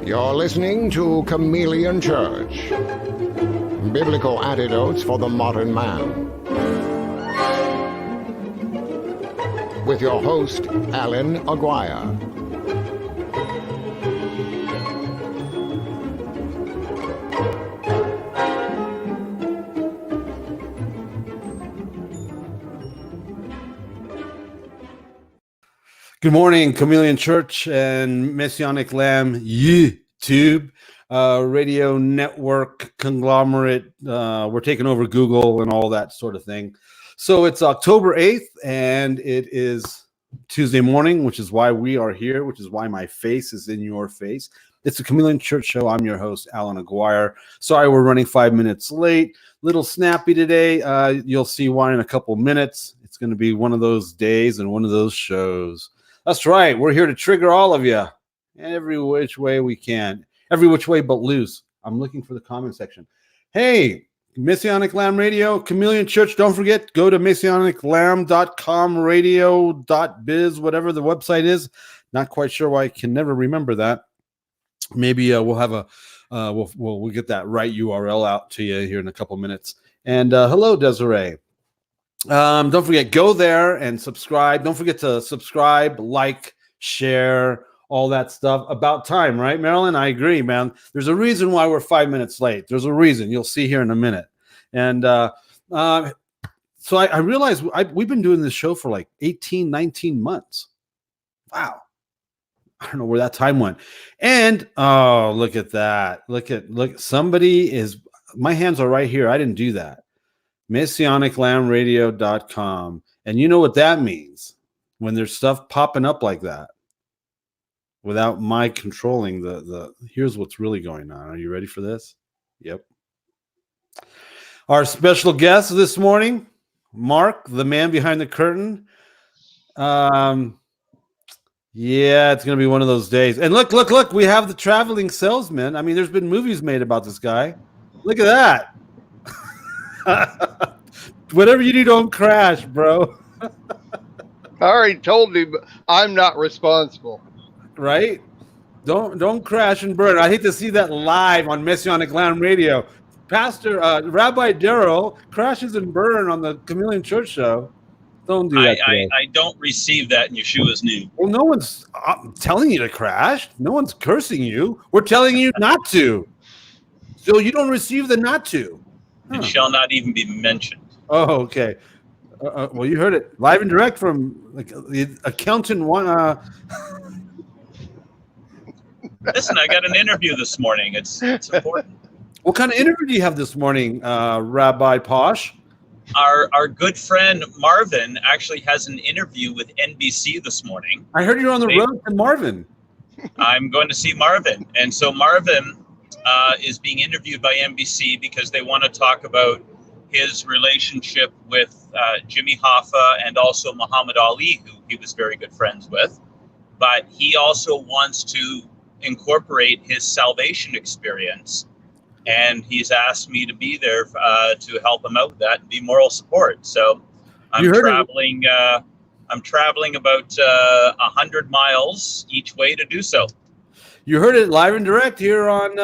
You're listening to Chameleon Church. Biblical Antidotes for the Modern Man. With your host, Allan Aguirre. Good morning, Chameleon Church and Messianic Lamb YouTube radio network conglomerate. We're taking over Google and all that sort of thing. So it's October 8th, and it is Tuesday morning, which is why we are here, which is why my face is in your face. It's the Chameleon Church Show. I'm your host, Allan Aguirre. Sorry we're running 5 minutes late. Little snappy today. You'll see why in a couple minutes. It's going to be one of those days and one of those shows. That's right. We're here to trigger all of you every which way we can. Every which way but loose. I'm looking for the comment section. Hey, Messianic Lamb Radio, Chameleon Church. Don't forget, go to messianiclamb.com, radio.biz, whatever the website is. Not quite sure why I can never remember that. Maybe we'll have a we'll get that right URL out to you here in a couple minutes. And hello, Desiree. Don't forget, go there and subscribe. Don't forget to subscribe, like, share, all that stuff. About time, right, Marilyn? I agree, man. There's a reason why we're 5 minutes late. There's a reason. You'll see here in a minute. And so I realized we've been doing this show for like 18, 19 months. Wow. I don't know where that time went. And oh, look at that. Look, somebody is, my hands are right here. I didn't do that. MessianicLambRadio.com. And you know what that means when there's stuff popping up like that without my controlling the here's what's really going on. Are you ready for this? Yep. Our special guest this morning, Mark, the man behind the curtain. Yeah, it's going to be one of those days. And look, we have the traveling salesman. I mean, there's been movies made about this guy. Look at that. Whatever you do, don't crash, bro. I already told you, but I'm not responsible. Right? Don't crash and burn. I hate to see that live on Messianic Lamb Radio. Pastor Rabbi Darryl crashes and burn on the Chameleon Church Show. Don't do that. I don't receive that in Yeshua's name. Well, no one's telling you to crash. No one's cursing you. We're telling you not to. So you don't receive the not to. It shall not even be mentioned. Oh, okay. Well, you heard it live and direct from the accountant one. Listen, I got an interview this morning. It's important. What kind of interview do you have this morning, Rabbi Posh? Our good friend Marvin actually has an interview with NBC this morning. I heard you're on the road to Marvin. I'm going to see Marvin. And so Marvin is being interviewed by NBC because they want to talk about his relationship with Jimmy Hoffa and also Muhammad Ali, who he was very good friends with. But he also wants to incorporate his salvation experience. And he's asked me to be there to help him out with that and be moral support. So I'm traveling. I'm traveling about 100 miles each way to do so. You heard it live and direct here on,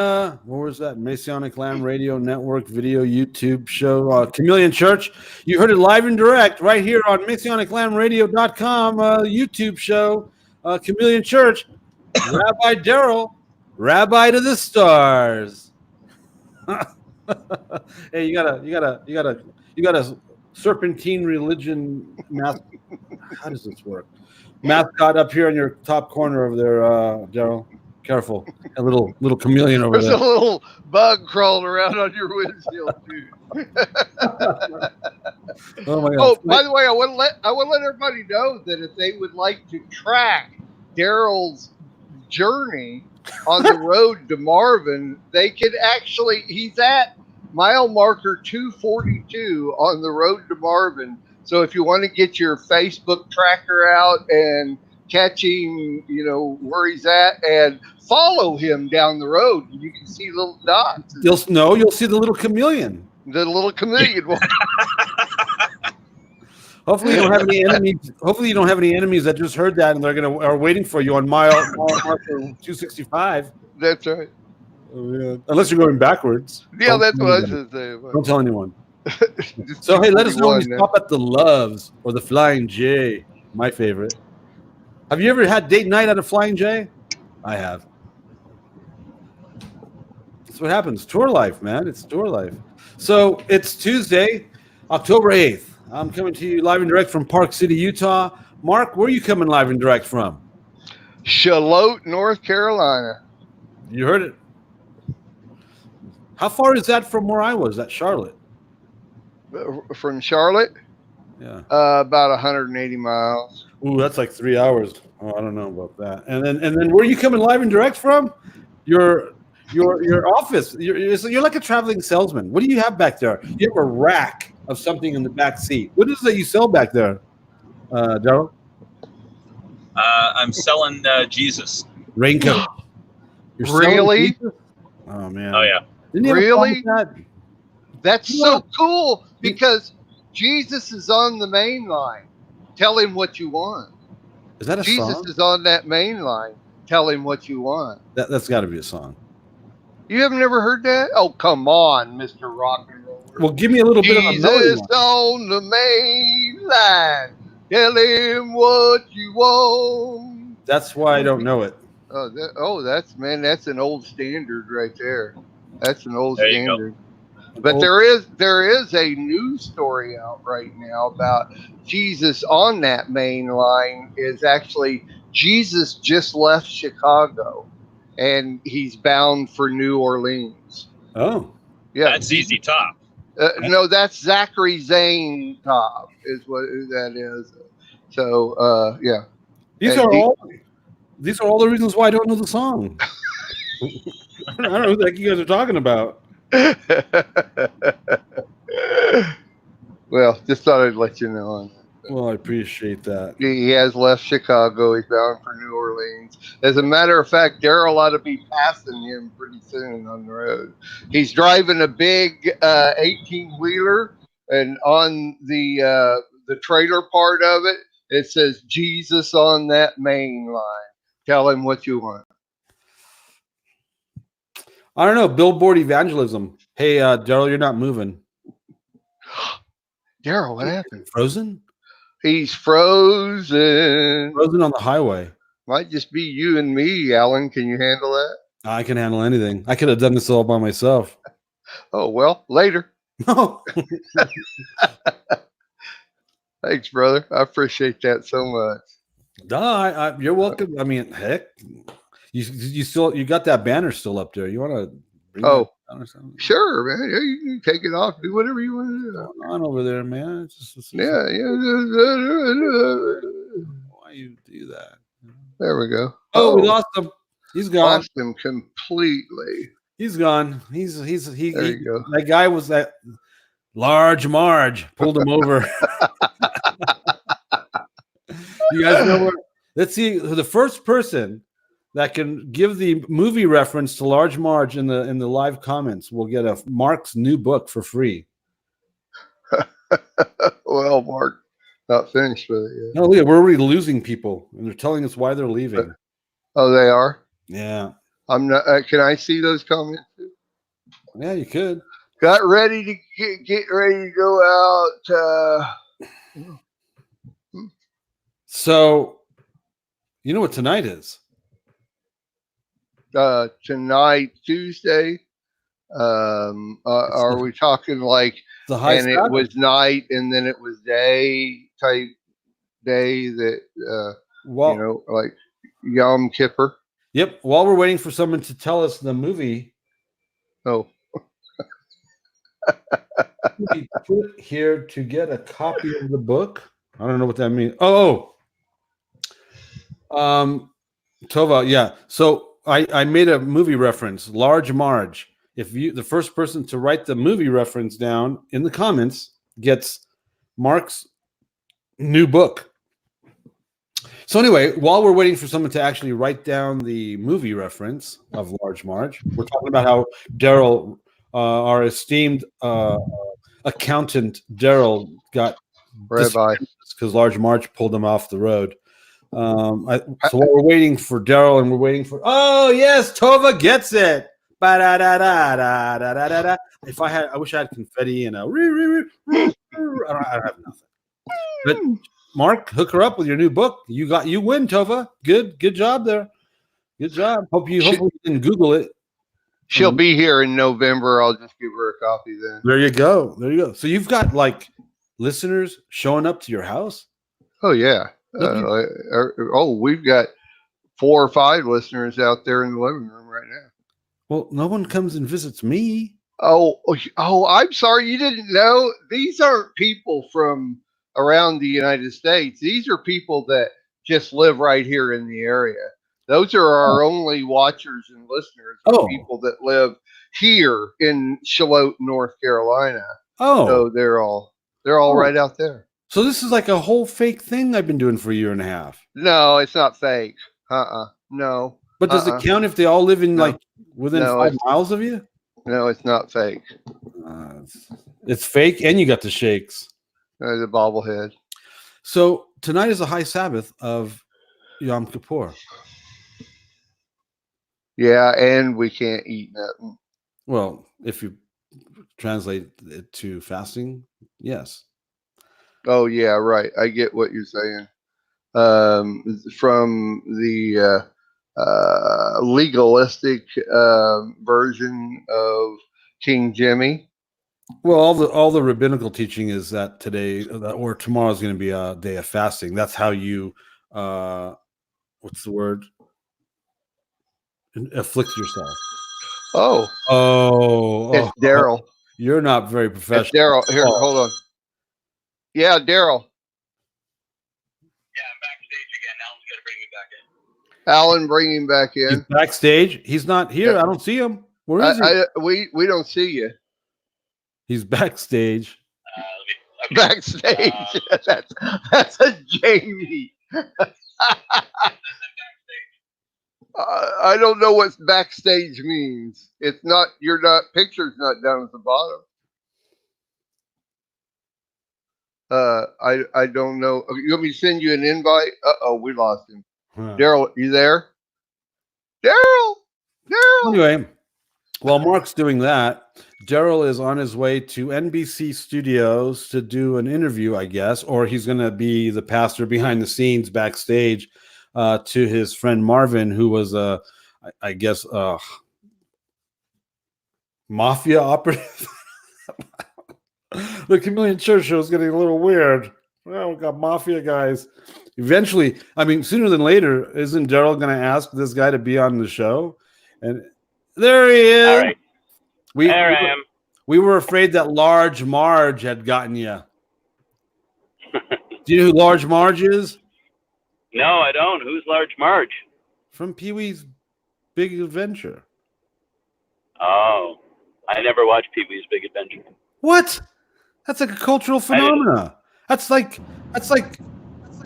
what was that? Messianic Lamb Radio Network video YouTube show, Chameleon Church. You heard it live and direct right here on MessianicLambRadio.com YouTube show, Chameleon Church. Rabbi Darryl, Rabbi to the stars. Hey, you got a serpentine religion mask. How does this work? Mascot up here in your top corner over there, Darryl. Careful, a little chameleon over there. There's a little bug crawling around on your windshield, dude. Oh my God! Oh, by the way, I want to let everybody know that if they would like to track Darryl's journey on the road to Marvin, they could actually. He's at mile marker 242 on the road to Marvin. So if you want to get your Facebook tracker out and catch him, where he's at, and follow him down the road, you can see little dots. You'll see the little chameleon. The little chameleon. Hopefully you don't have any enemies. Hopefully you don't have any enemies that just heard that and are waiting for you on mile marker 265. That's right. Oh, yeah. Unless you're going backwards. Yeah, Don't that's tell what I was anybody. going to say. Don't tell anyone. Just So, hey, let us know when you 241 now. stop at the Loves or the Flying J, my favorite. Have you ever had date night at a Flying J? I have. That's what happens. Tour life, man. It's tour life. So it's Tuesday, October 8th. I'm coming to you live and direct from Park City, Utah. Mark, where are you coming live and direct from? Charlotte, North Carolina. You heard it. How far is that from where I was at Charlotte? From Charlotte, Yeah. about 180 miles. Ooh, that's like 3 hours. Oh, I don't know about that. And then where are you coming live and direct from? Your office. You're like a traveling salesman. What do you have back there? You have a rack of something in the back seat. What is it that you sell back there, Darryl? I'm selling Jesus. Raincoat. You're selling Really? Jesus? Oh man. Oh yeah. Didn't you have a problem Really? with that? That's so cool because Jesus is on the main line. Tell him what you want. Is that a Jesus song? is on that main line. Tell him what you want. That's got to be a song. You have never heard that? Oh, come on, Mr. Rock and Roller. Well, give me a little bit of a melody. Jesus on the main line. Tell him what you want. That's why I don't know it. That's an old standard right there. That's an old There you go. standard. But there is a news story out right now about Jesus on that main line. Is actually Jesus just left Chicago and he's bound for New Orleans. Oh. Yeah. That's easy top. No, that's Zachary Zane Cobb is what that is. So yeah. These are all the reasons why I don't know the song. I don't know what the heck you guys are talking about. Well, just thought I'd let you know on that. Well, I appreciate that. He has left Chicago. He's bound for New Orleans. As a matter of fact, Darryl ought to be passing him pretty soon on the road. He's driving a big 18-wheeler, and on the trailer part of it, it says Jesus on that main line. Tell him what you want. I don't know. Billboard evangelism. Hey, Darryl, you're not moving. Darryl, what happened? Frozen? He's frozen. Frozen on the highway. Might just be you and me, Allan. Can you handle that? I can handle anything. I could have done this all by myself. Oh, well, later. No. Thanks, brother. I appreciate that so much. You're welcome. I mean, heck, you got that banner still up there. You want to bring Oh, that down or something? sure, man. Yeah, you can take it off. Do whatever you want to do. What's going on over there, man? Yeah. Why you do that? There we go. Oh, we lost him. He's gone. Lost him completely. He's gone. There you go. That guy was that Large Marge pulled him over. You guys know where? Let's see. The first person that can give the movie reference to Large Marge in the live comments will get a Mark's new book for free. Well, Mark, not finished with it yet. No, look, we're already losing people, and they're telling us why they're leaving. Oh, they are? Yeah. I'm not. Can I see those comments? Yeah, you could. Got ready to get ready to go out. So, you know what tonight is? Tonight, Tuesday. Are we talking like? The high and Sabbath? It was night, and then it was day type day that like Yom Kippur. Yep. While we're waiting for someone to tell us the movie. Oh. We put here to get a copy of the book. I don't know what that means. Oh. Tova, yeah. So I made a movie reference, Large Marge. If the first person to write the movie reference down in the comments gets Mark's new book. So anyway, while we're waiting for someone to actually write down the movie reference of Large Marge, we're talking about how Darryl, our esteemed accountant Darryl, got Rabbi because Large Marge pulled him off the road. So while we're waiting for Darryl and we're waiting for yes, Tova gets it. Ba-da-da-da-da-da-da-da. I wish I had confetti and a I don't have nothing. But Mark, hook her up with your new book. You win, Tova. Good job there. Good job. Hopefully you can Google it. She'll be here in November. I'll just give her a copy then. There you go. So you've got like listeners showing up to your house? Oh yeah. We've got 4 or 5 listeners out there in the living room right now. Well, no one comes and visits me. Oh, I'm sorry. You didn't know? These aren't people from around the United States. These are people that just live right here in the area. Those are our only watchers and listeners. People that live here in Charlotte, North Carolina. So they're all right out there. So this is like a whole fake thing I've been doing for a year and a half. No, it's not fake. No. But does it count if they all live in like within 5 miles of you? No, it's not fake. It's fake, and you got the shakes. The bobblehead. So tonight is a high Sabbath of Yom Kippur. Yeah, and we can't eat nothing. Well, if you translate it to fasting, yes. Oh yeah, right. I get what you're saying. From the legalistic version of King Jimmy. Well, all the rabbinical teaching is that today or tomorrow is going to be a day of fasting. That's how you what's the word? Afflict yourself. It's Darryl. You're not very professional. It's Darryl. Here, hold on. Yeah, Darryl. Yeah, I'm backstage again. Alan's got to bring me back in. Alan, bring him back in. He's backstage. He's not here. Yeah. I don't see him. Where is he? We don't see you. He's backstage. Backstage. That's a Jamie. I don't know what backstage means. It's not. Picture's not down at the bottom. I don't know. You want me to send you an invite? We lost him. Darryl, you there? Darryl. Anyway, while Mark's doing that, Darryl is on his way to NBC Studios to do an interview, I guess, or he's going to be the pastor behind the scenes backstage to his friend Marvin, who was I guess mafia operative. The Chameleon Church show is getting a little weird. Well, we got mafia guys. Eventually, I mean, sooner than later, isn't Darryl going to ask this guy to be on the show? And there he is. All right. There I am. We were afraid that Large Marge had gotten you. Do you know who Large Marge is? No, I don't. Who's Large Marge? From Pee-wee's Big Adventure. Oh, I never watched Pee-wee's Big Adventure. What? That's like a cultural phenomena. That's like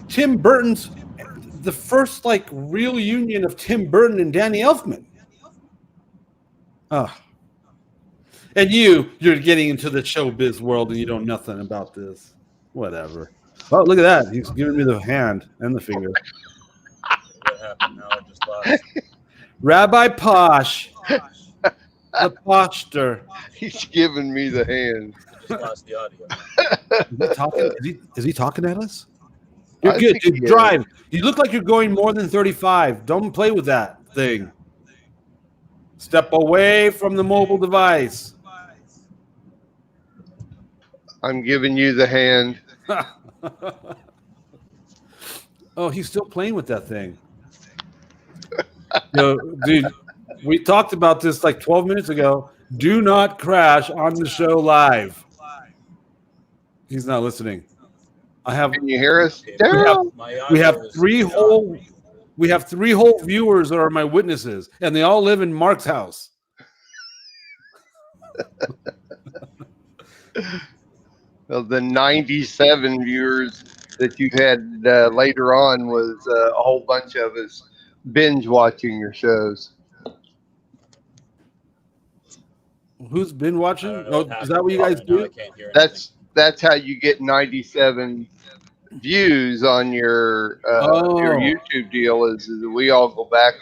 Tim Burton's, the first like real union of Tim Burton and Danny Elfman. Oh. And you're getting into the showbiz world and you know nothing about this. Whatever. Oh, look at that. He's giving me the hand and the finger. What happened now? I just lost. Rabbi Posh. The Poshter. He's giving me the hand. I just lost the audio. Is he talking? Is he talking at us? You're good, dude. Drive. You look like you're going more than 35. Don't play with that thing. Step away from the mobile device. I'm giving you the hand. Oh, he's still playing with that thing. Yo, dude, we talked about this like 12 minutes ago. Do not crash on the show live. He's not listening. Can you hear us? We have three whole viewers that are my witnesses, and they all live in Mark's house. Well, the 97 viewers that you had later on was a whole bunch of us binge watching your shows. Who's been watching? Oh, is that what you guys do? That's how you get 97 views on your Oh. YouTube deal is that we all go back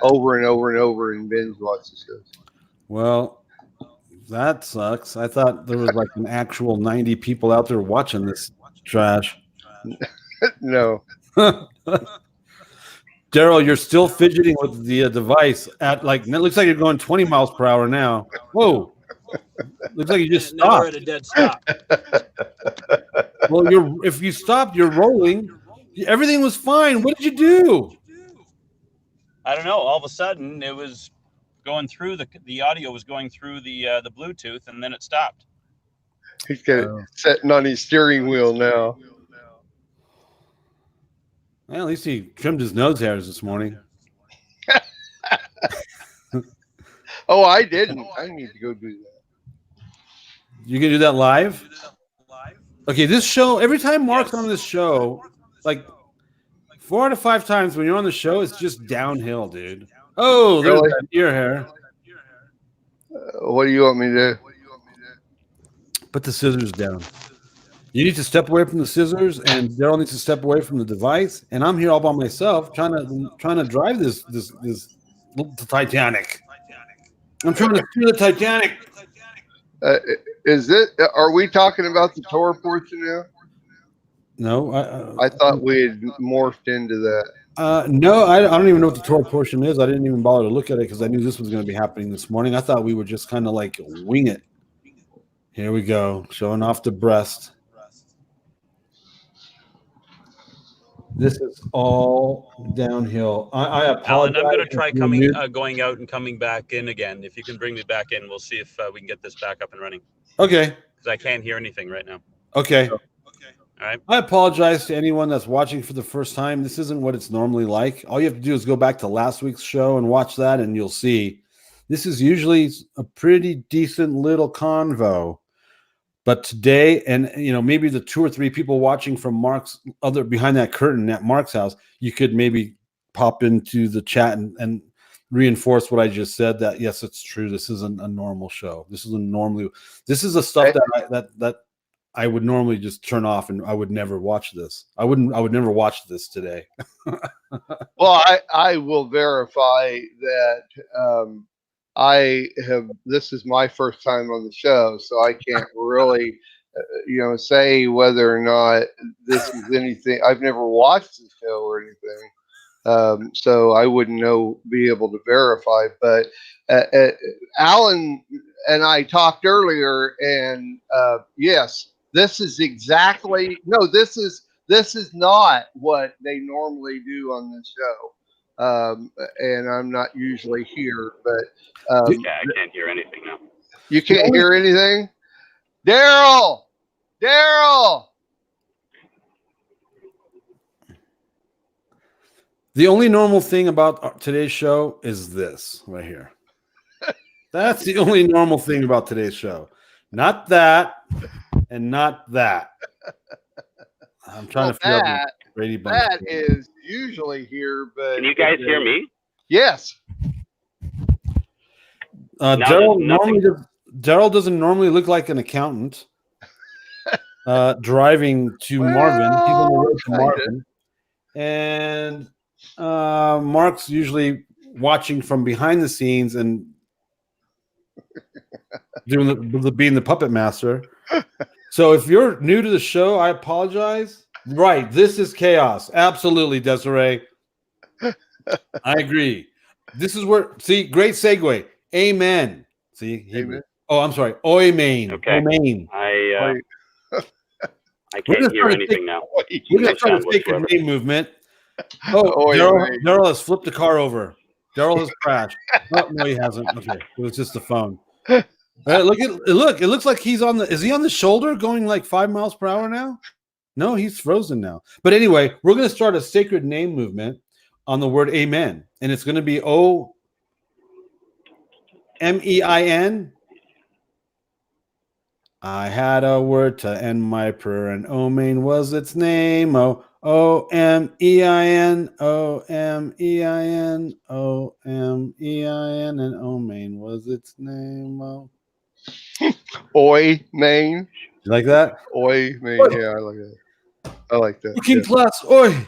over and over and over and binge watch the shows. Well, that sucks. I thought there was like an actual 90 people out there watching this trash. No. Darryl, you're still fidgeting with the device at like, it looks like you're going 20 miles per hour now. Whoa. Looks like you just Now we're stopped. at a dead stop. Well, if you stopped, you're rolling. Everything was fine. What did you do? I don't know. All of a sudden, it was going through the audio was going through the Bluetooth, and then it stopped. He's got it sitting on his steering wheel now. Well, at least he trimmed his nose hairs this morning. Oh, I didn't. I need to go do that. You can do that live? Okay, this show, every time Mark's on this show, like 4 out of 5 times when you're on the show, it's just downhill, dude. Oh, there's Really? that ear hair. What do you want me to do? Put the scissors down. You need to step away from the scissors, and Darryl needs to step away from the device. And I'm here all by myself, trying to drive this the Titanic. I'm trying to steer the Titanic. Are we talking about the Torah portion now? No, I thought we had morphed into that. no, I don't even know what the Torah portion is. I didn't even bother to look at it because I knew this was going to be happening this morning. I thought we would just kind of like wing it. Here we go, showing off the breast. This is all downhill. I apologize. Alan, I'm going to try if you're new. going out and coming back in again. If you can bring me back in, we'll see if we can get this back up and running. Okay. Because I can't hear anything right now. Okay. All right. I apologize to anyone that's watching for the first time. This isn't what it's normally like. All you have to do is go back to last week's show and watch that, and you'll see. This is usually a pretty decent little convo. But today, and maybe the 2 or 3 people watching from Mark's other behind that curtain at Mark's house, you could maybe pop into the chat and reinforce what I just said. That yes, it's true. This isn't a normal show. This is the stuff that I would normally just turn off, and I would never watch this. I would never watch this today. Well, I will verify that this is my first time on the show, so I can't really, say whether or not this is anything. I've never watched the show or anything. So I wouldn't be able to verify, but Alan and I talked earlier, and yes, this is not what they normally do on this show. And I'm not usually here, but I can't hear anything now. You can't hear anything? Darryl! The only normal thing about today's show is this right here. That's the only normal thing about today's show. Not that, and not that. I'm trying to figure out the Brady Bunch. That is usually here, but Can you guys hear me? yes. Darryl doesn't normally look like an accountant driving to Marvin. He's on the road to Marvin. And Mark's usually watching from behind the scenes and being the puppet master. So if you're new to the show, I apologize. Right, this is chaos. Absolutely, Desiree. I agree. This is where, see, great segue. Amen. See, Amen. Oh, I'm sorry. Amen. Okay. Amen. I can't hear anything now. We're going to try to take a name movement. Oh, Darryl has flipped the car over. Darryl has crashed. Oh, no, he hasn't. Okay, it was just the phone. Look! It looks like he's on the. Is he on the shoulder going like 5 miles per hour now? No, he's frozen now. But anyway, we're going to start a sacred name movement on the word amen, and it's going to be O-M-E-I-N. I had a word to end my prayer, and Omein was its name. O-M-E-I-N, O-M-E-I-N, O-M-E-I-N, and Omein was its name. Oi, Maine. You like that? Oi, Maine. Yeah, I like that. I like that. Working Yeah. class, oi.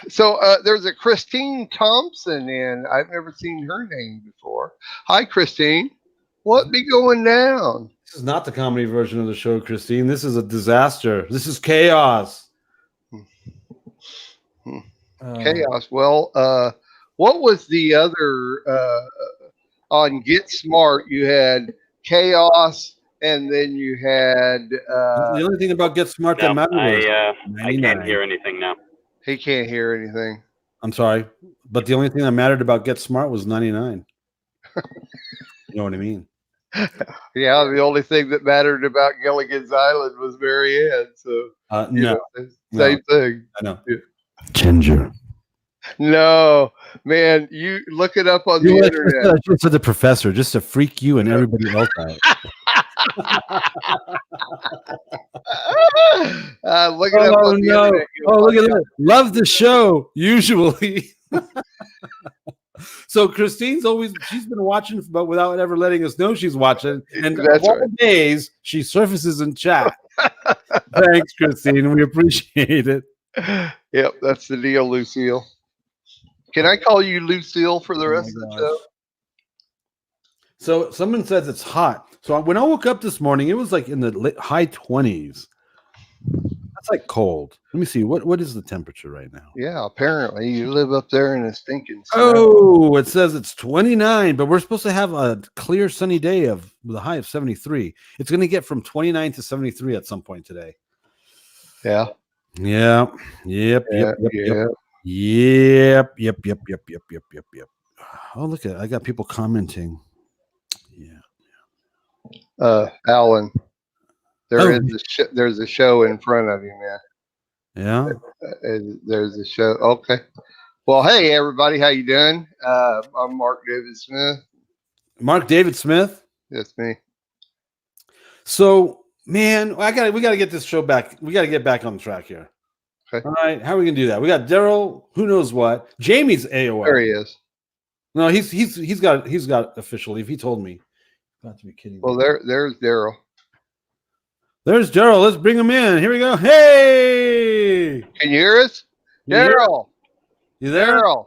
So there's a Christine Thompson in. I've never seen her name before. Hi, Christine. What be going down? This is not the comedy version of the show, Christine. This is a disaster. This is chaos. Chaos. Well, what was the other on Get Smart? You had chaos, and then you had The only thing about Get Smart that mattered was I can't 99. hear anything now. he can't hear anything. I'm sorry, but the only thing that mattered about Get Smart was 99. You know what I mean? Yeah, the only thing that mattered about Gilligan's Island was Mary Ann. So you No, know, same thing. I know. Yeah. Ginger. No, man, you look it up on the internet. Just for the professor, just to freak you and everybody else out. Look it up on the internet. Oh, look at that. Love the show, usually. So Christine's she's been watching, but without ever letting us know she's watching. And That's all right. days, she surfaces in chat. Thanks, Christine. We appreciate it. Yep, that's the deal, Lucille. Can I call you Lucille for the rest of the gosh. show? So someone says it's hot. So when I woke up this morning, it was like in the high 20s. That's like cold. Let me see. What is the temperature right now? Yeah, apparently you live up there in a stinking snow. Oh, it says it's 29, but we're supposed to have a clear sunny day with a high of 73. It's going to get from 29 to 73 at some point today. Yeah. Yeah. Yep. Yeah. Yep. Oh, look at it. I got people commenting. Yeah. Alan, there's a show in front of you, man. Yeah. There's a show. Okay. Well, hey everybody, how you doing? I'm Mark David Smith. Mark David Smith. That's me. So, man, we gotta get this show back. We gotta get back on track here. Okay. All right, how are we gonna do that? We got Darryl. Who knows what? Jamie's AOL. There he is. No, he's got official leave. He told me. Got to be kidding me. Well, there's Darryl. There's Darryl. Let's bring him in. Here we go. Hey, Can you hear us? You hear- Darryl. you there? Darryl.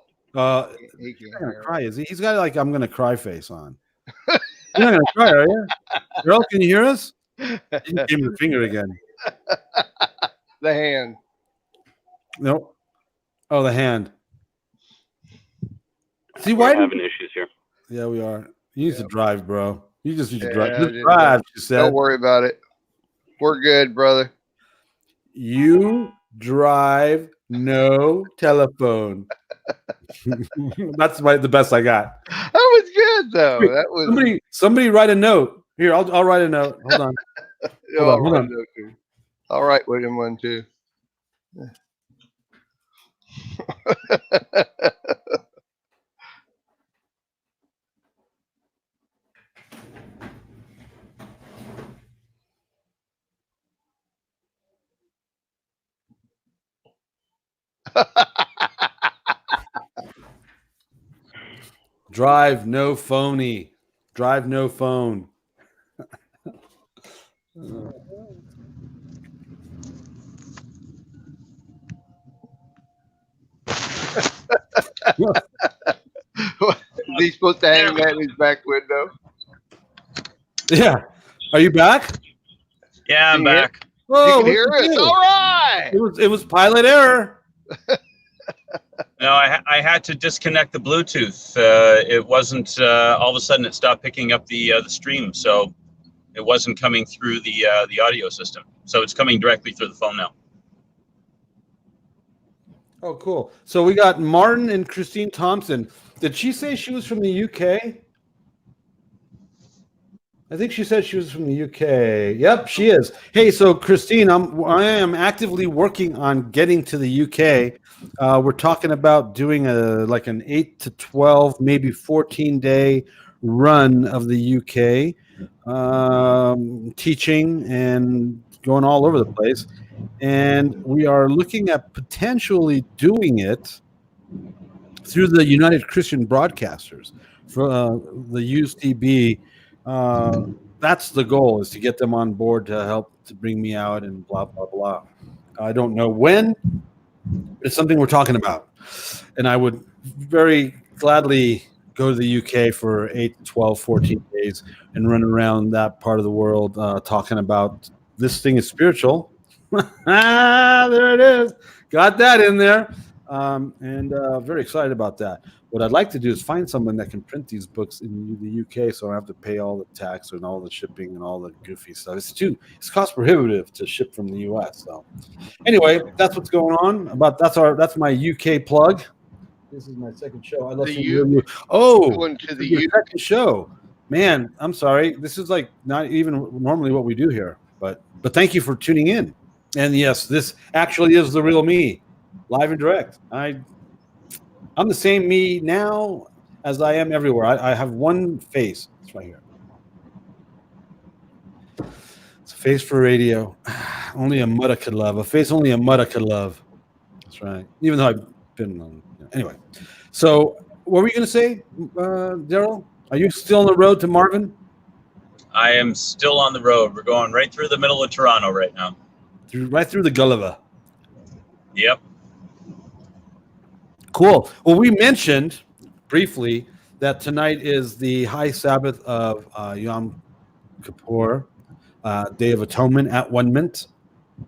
He's He can't not gonna hear. cry, is he? He's got like I'm gonna cry face on. You're not gonna cry, are you? Darryl, can you hear us? You gave me the finger again. The hand. No. Oh, the hand. See We're why? having issues here. Yeah, we are. You need to drive, bro. You just need to Yeah, drive. I Just did. drive, she said. Don't worry about it. We're good, brother. You drive, no telephone. That's the best I got. That was good though. Wait, That was Somebody write a note. Here, I'll write a note. Hold on. hold on. All right, William, one, two. Drive, no phony. Drive, no phone. Is he supposed to hang that in his back window? Yeah. Are you back? Yeah, I'm Can you hear- back. Oh, You can hear us. All right. It was pilot error. No, I had to disconnect the Bluetooth. It wasn't all of a sudden it stopped picking up the stream, so it wasn't coming through the audio system. So it's coming directly through the phone now. Oh, cool. So we got Martin and Christine Thompson. Did she say she was from the UK? I think she said she was from the UK. Yep, she is. Hey, so Christine, I am actively working on getting to the UK. We're talking about doing an 8 to 12, maybe 14-day run of the UK, teaching and going all over the place. And we are looking at potentially doing it through the United Christian Broadcasters, for the UCB. That's the goal, is to get them on board to help to bring me out and blah, blah, blah. I don't know when. It's something we're talking about. And I would very gladly go to the UK for 8, 12, 14 days and run around that part of the world talking about this thing is spiritual. There it is. Got that in there. And very excited about that. What I'd like to do is find someone that can print these books in the UK so I don't have to pay all the tax and all the shipping and all the goofy stuff. It's cost prohibitive to ship from the US. So anyway, that's what's going on. That's my UK plug. This is my second show. I love seeing you. Going to the second show. Man, I'm sorry. This is like not even normally what we do here. But thank you for tuning in. And yes, this actually is the real me, live and direct. I'm the same me now as I am everywhere. I have one face. It's right here. It's a face for radio. Only a mudda could love. A face only a mudda could love. That's right. Even though I've been on. Anyway. So what were you going to say, Darryl? Are you still on the road to Marvin? I am still on the road. We're going right through the middle of Toronto right now. Right through the Gulliver. Yep. Cool. Well, we mentioned briefly that tonight is the high Sabbath of Yom Kippur, Day of Atonement at 1 minute.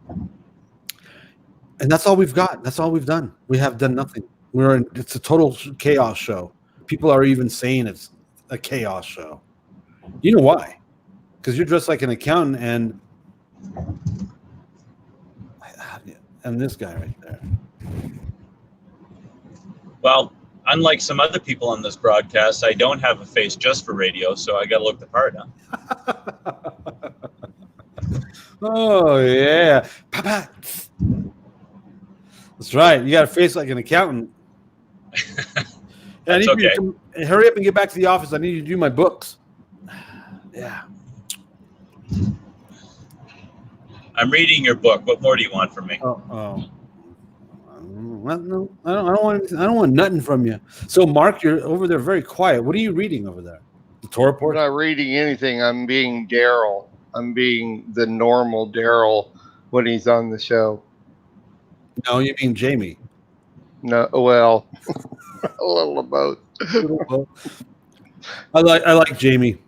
And that's all we've got. That's all we've done. We have done nothing. It's a total chaos show. People are even saying it's a chaos show. You know why? Because you're dressed like an accountant and this guy right there. Well, unlike some other people on this broadcast, I don't have a face just for radio, so I got to look the part, huh? Oh, yeah. Papa. That's right. You got a face like an accountant. That's okay. Hurry up and get back to the office. I need you to do my books. Yeah. I'm reading your book. What more do you want from me? Oh. No, I don't want nothing from you. So, Mark, you're over there very quiet. What are you reading over there? The Torah I'm portion? not reading anything. I'm being Darryl. I'm being the normal Darryl when he's on the show. No, you mean Jamie. No, well, a little of both. I like Jamie.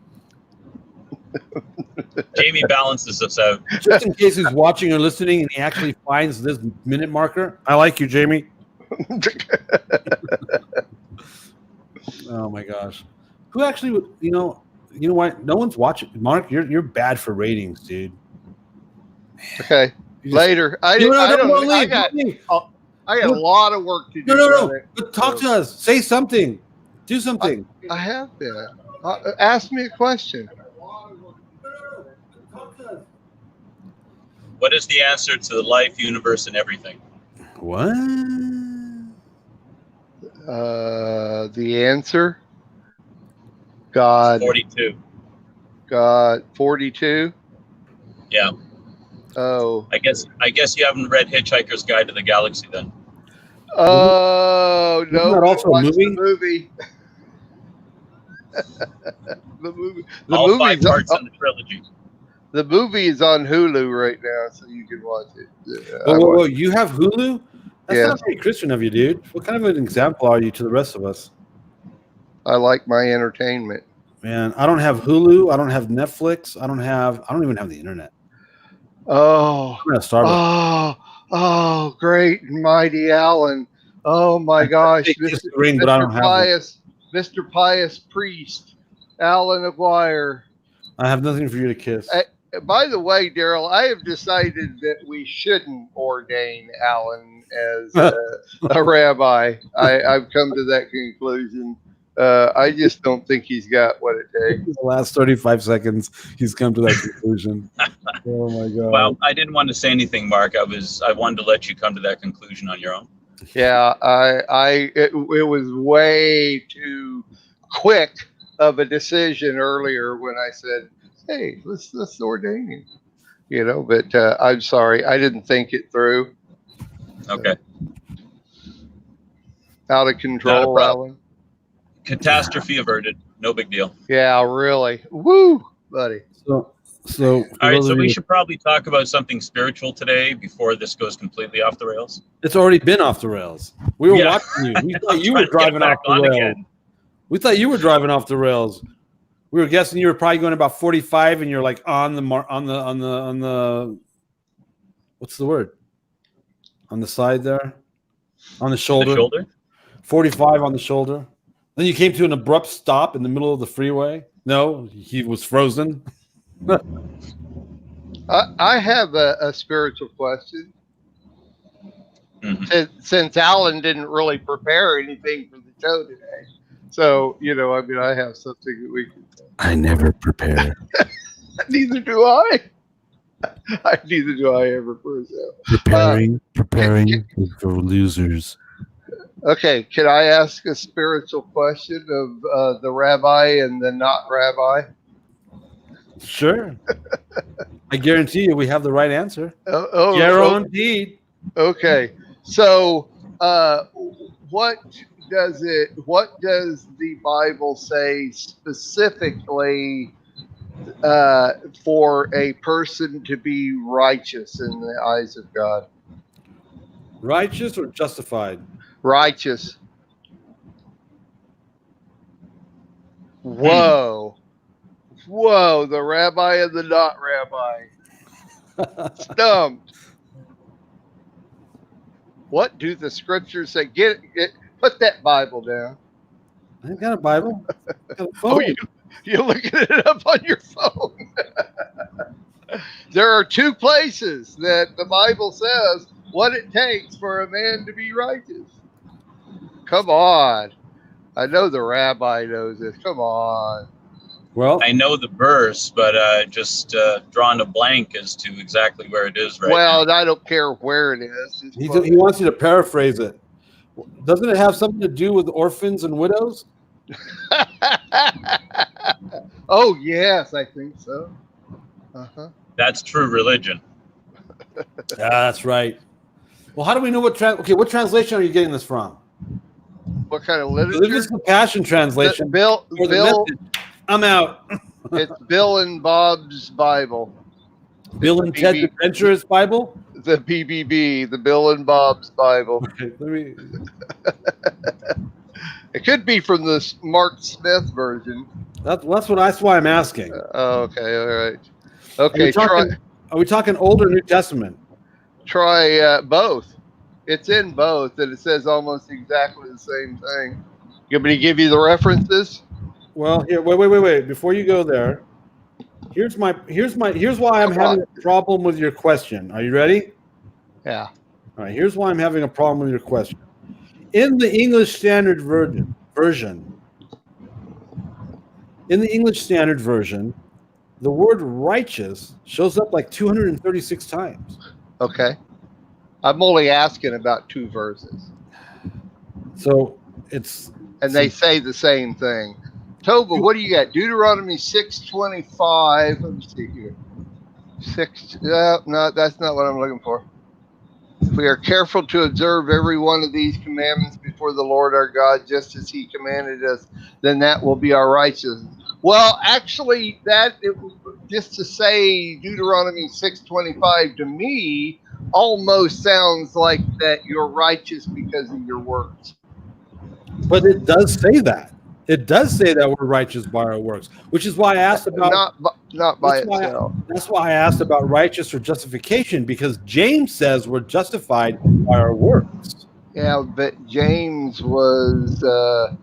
Jamie balances us out. Just in case he's watching or listening and he actually finds this minute marker. I like you, Jamie. Oh my gosh. Who actually, you know what? No one's watching. Mark, you're bad for ratings, dude. Okay. Later. I got a lot of work to do. No. But talk to us. Say something. Do something. I have been. Ask me a question. What is the answer to the life, universe, and everything? What? The answer? God. 42. God. 42? Yeah. Oh. I guess you haven't read Hitchhiker's Guide to the Galaxy then. Oh, no. Isn't that also a movie? The movie. The movie. All 5 parts in the trilogy. The movie is on Hulu right now, so you can watch it. Whoa, you have Hulu? That's Yeah. not very Christian of you, dude. What kind of an example are you to the rest of us? I like my entertainment. Man, I don't have Hulu. I don't have Netflix. I don't even have the internet. Oh. I'm gonna start. Oh, great and mighty Allan. Oh my gosh. Mr. Pious Priest, Allan Aguirre. I have nothing for you to kiss. By the way, Darryl, I have decided that we shouldn't ordain Allan as a rabbi. I've come to that conclusion. I just don't think he's got what it takes. The last 35 seconds, he's come to that conclusion. Oh my God. Well, I didn't want to say anything, Mark. I wanted to let you come to that conclusion on your own. Yeah, it was way too quick of a decision earlier when I said, "Hey, let's ordain him," But I'm sorry, I didn't think it through. Okay. Out of control, Allan. Catastrophe averted. No big deal. Yeah, really. Woo, buddy. So, for All right, those so of we you- should probably talk about something spiritual today before this goes completely off the rails. it's already been off the rails. We were Yeah. watching you. We thought I'm you trying were to get driving back off the on rails. again. We thought you were driving off the rails. We were guessing you were probably going about 45, and you're like on the what's the word? On the side there, on the shoulder. The shoulder? 45 on the shoulder. Then you came to an abrupt stop in the middle of the freeway. No, he was frozen. I have a spiritual question. Mhm. Since Allan didn't really prepare anything for the show today, so I mean, I have something that we can. I never prepare. Neither do I. Neither do I ever for Preparing can- for losers. Okay, can I ask a spiritual question of the rabbi and the not rabbi? Sure. I guarantee you we have the right answer. Oh, Guaranteed. okay. So, what does the Bible say specifically for a person to be righteous in the eyes of God? Righteous or justified? Righteous. Whoa. Whoa, the rabbi and the not rabbi. Stumped. What do the scriptures say? Put that Bible down. I ain't got a Bible. I got a Oh, phone. you're looking it up on your phone. There are two places that the Bible says what it takes for a man to be righteous. Come on. I know the rabbi knows this. Come on. Well, I know the verse, but just drawing a blank as to exactly where it is right Well, now. I don't care where it is. It's he wants you to paraphrase it. Doesn't it have something to do with orphans and widows? Oh, yes, I think so. Uh-huh. That's true religion. Yeah, that's right. Well, how do we know what what translation are you getting this from? What kind of This literature? is the Passion Translation. Bill, or the Message. I'm out. it's Bill and Bob's Bible. Bill and Ted's Adventurous Bible. The BBB, the Bill and Bob's Bible. Okay, let me. It could be from the Mark Smith version. That's why I'm asking. Okay, all right. Okay, Are we talking Old or New Testament? try both. It's in both, and it says almost exactly the same thing. You want me to give you the references? Well, here, wait. Before you go there, here's why I'm having a problem with your question. Are you ready? Yeah. All right. Here's why I'm having a problem with your question. In the English Standard Version, the word righteous shows up like 236 times. Okay. I'm only asking about two verses, So and they say the same thing. Tova, what do you got? Deuteronomy 6:25. Let me see here. No, that's not what I'm looking for. If we are careful to observe every one of these commandments before the Lord our God, just as He commanded us, then that will be our righteousness. Well, actually, just to say Deuteronomy 6:25 to me almost sounds like that you're righteous because of your works. But it does say that. It does say that we're righteous by our works, which is why I asked about not by itself. That's why I asked about righteous or justification, because James says we're justified by our works. Yeah, but James was The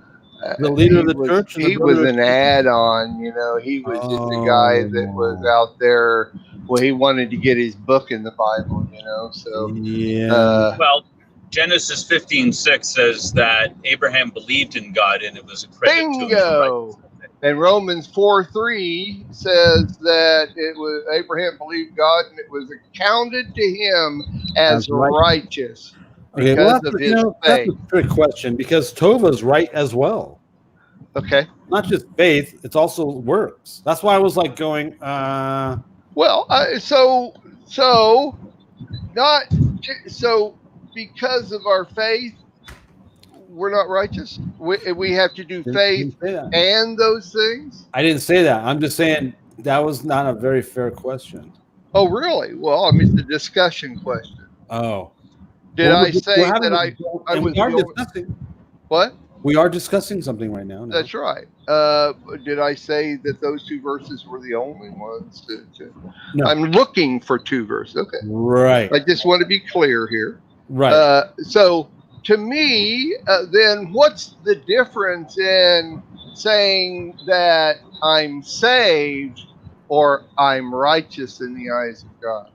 leader of the church. He was an add-on, He was just a guy that was out there. Well, he wanted to get his book in the Bible, So yeah. Well, Genesis 15:6 says that Abraham believed in God and it was a credit to him. bingo. And Romans 4:3 says that it was Abraham believed God and it was accounted to him as righteous. Okay, because well, of his that's faith. a trick question, because Tova's right as well. Okay. Not just faith, it's also works. That's why I was like going, Well, so because of our faith, we're not righteous. We have to do faith didn't say that. and those things. I didn't say that. I'm just saying That was not a very fair question. Oh, really? Well, I mean, it's a discussion question. Oh. Did Well, I say that I and was we are the only- discussing. what? We are discussing something right now. That's right. Did I say that those two verses were the only ones? No. I'm looking for two verses. Okay. Right. I just want to be clear here. Right. So to me, then what's the difference in saying that I'm saved or I'm righteous in the eyes of God?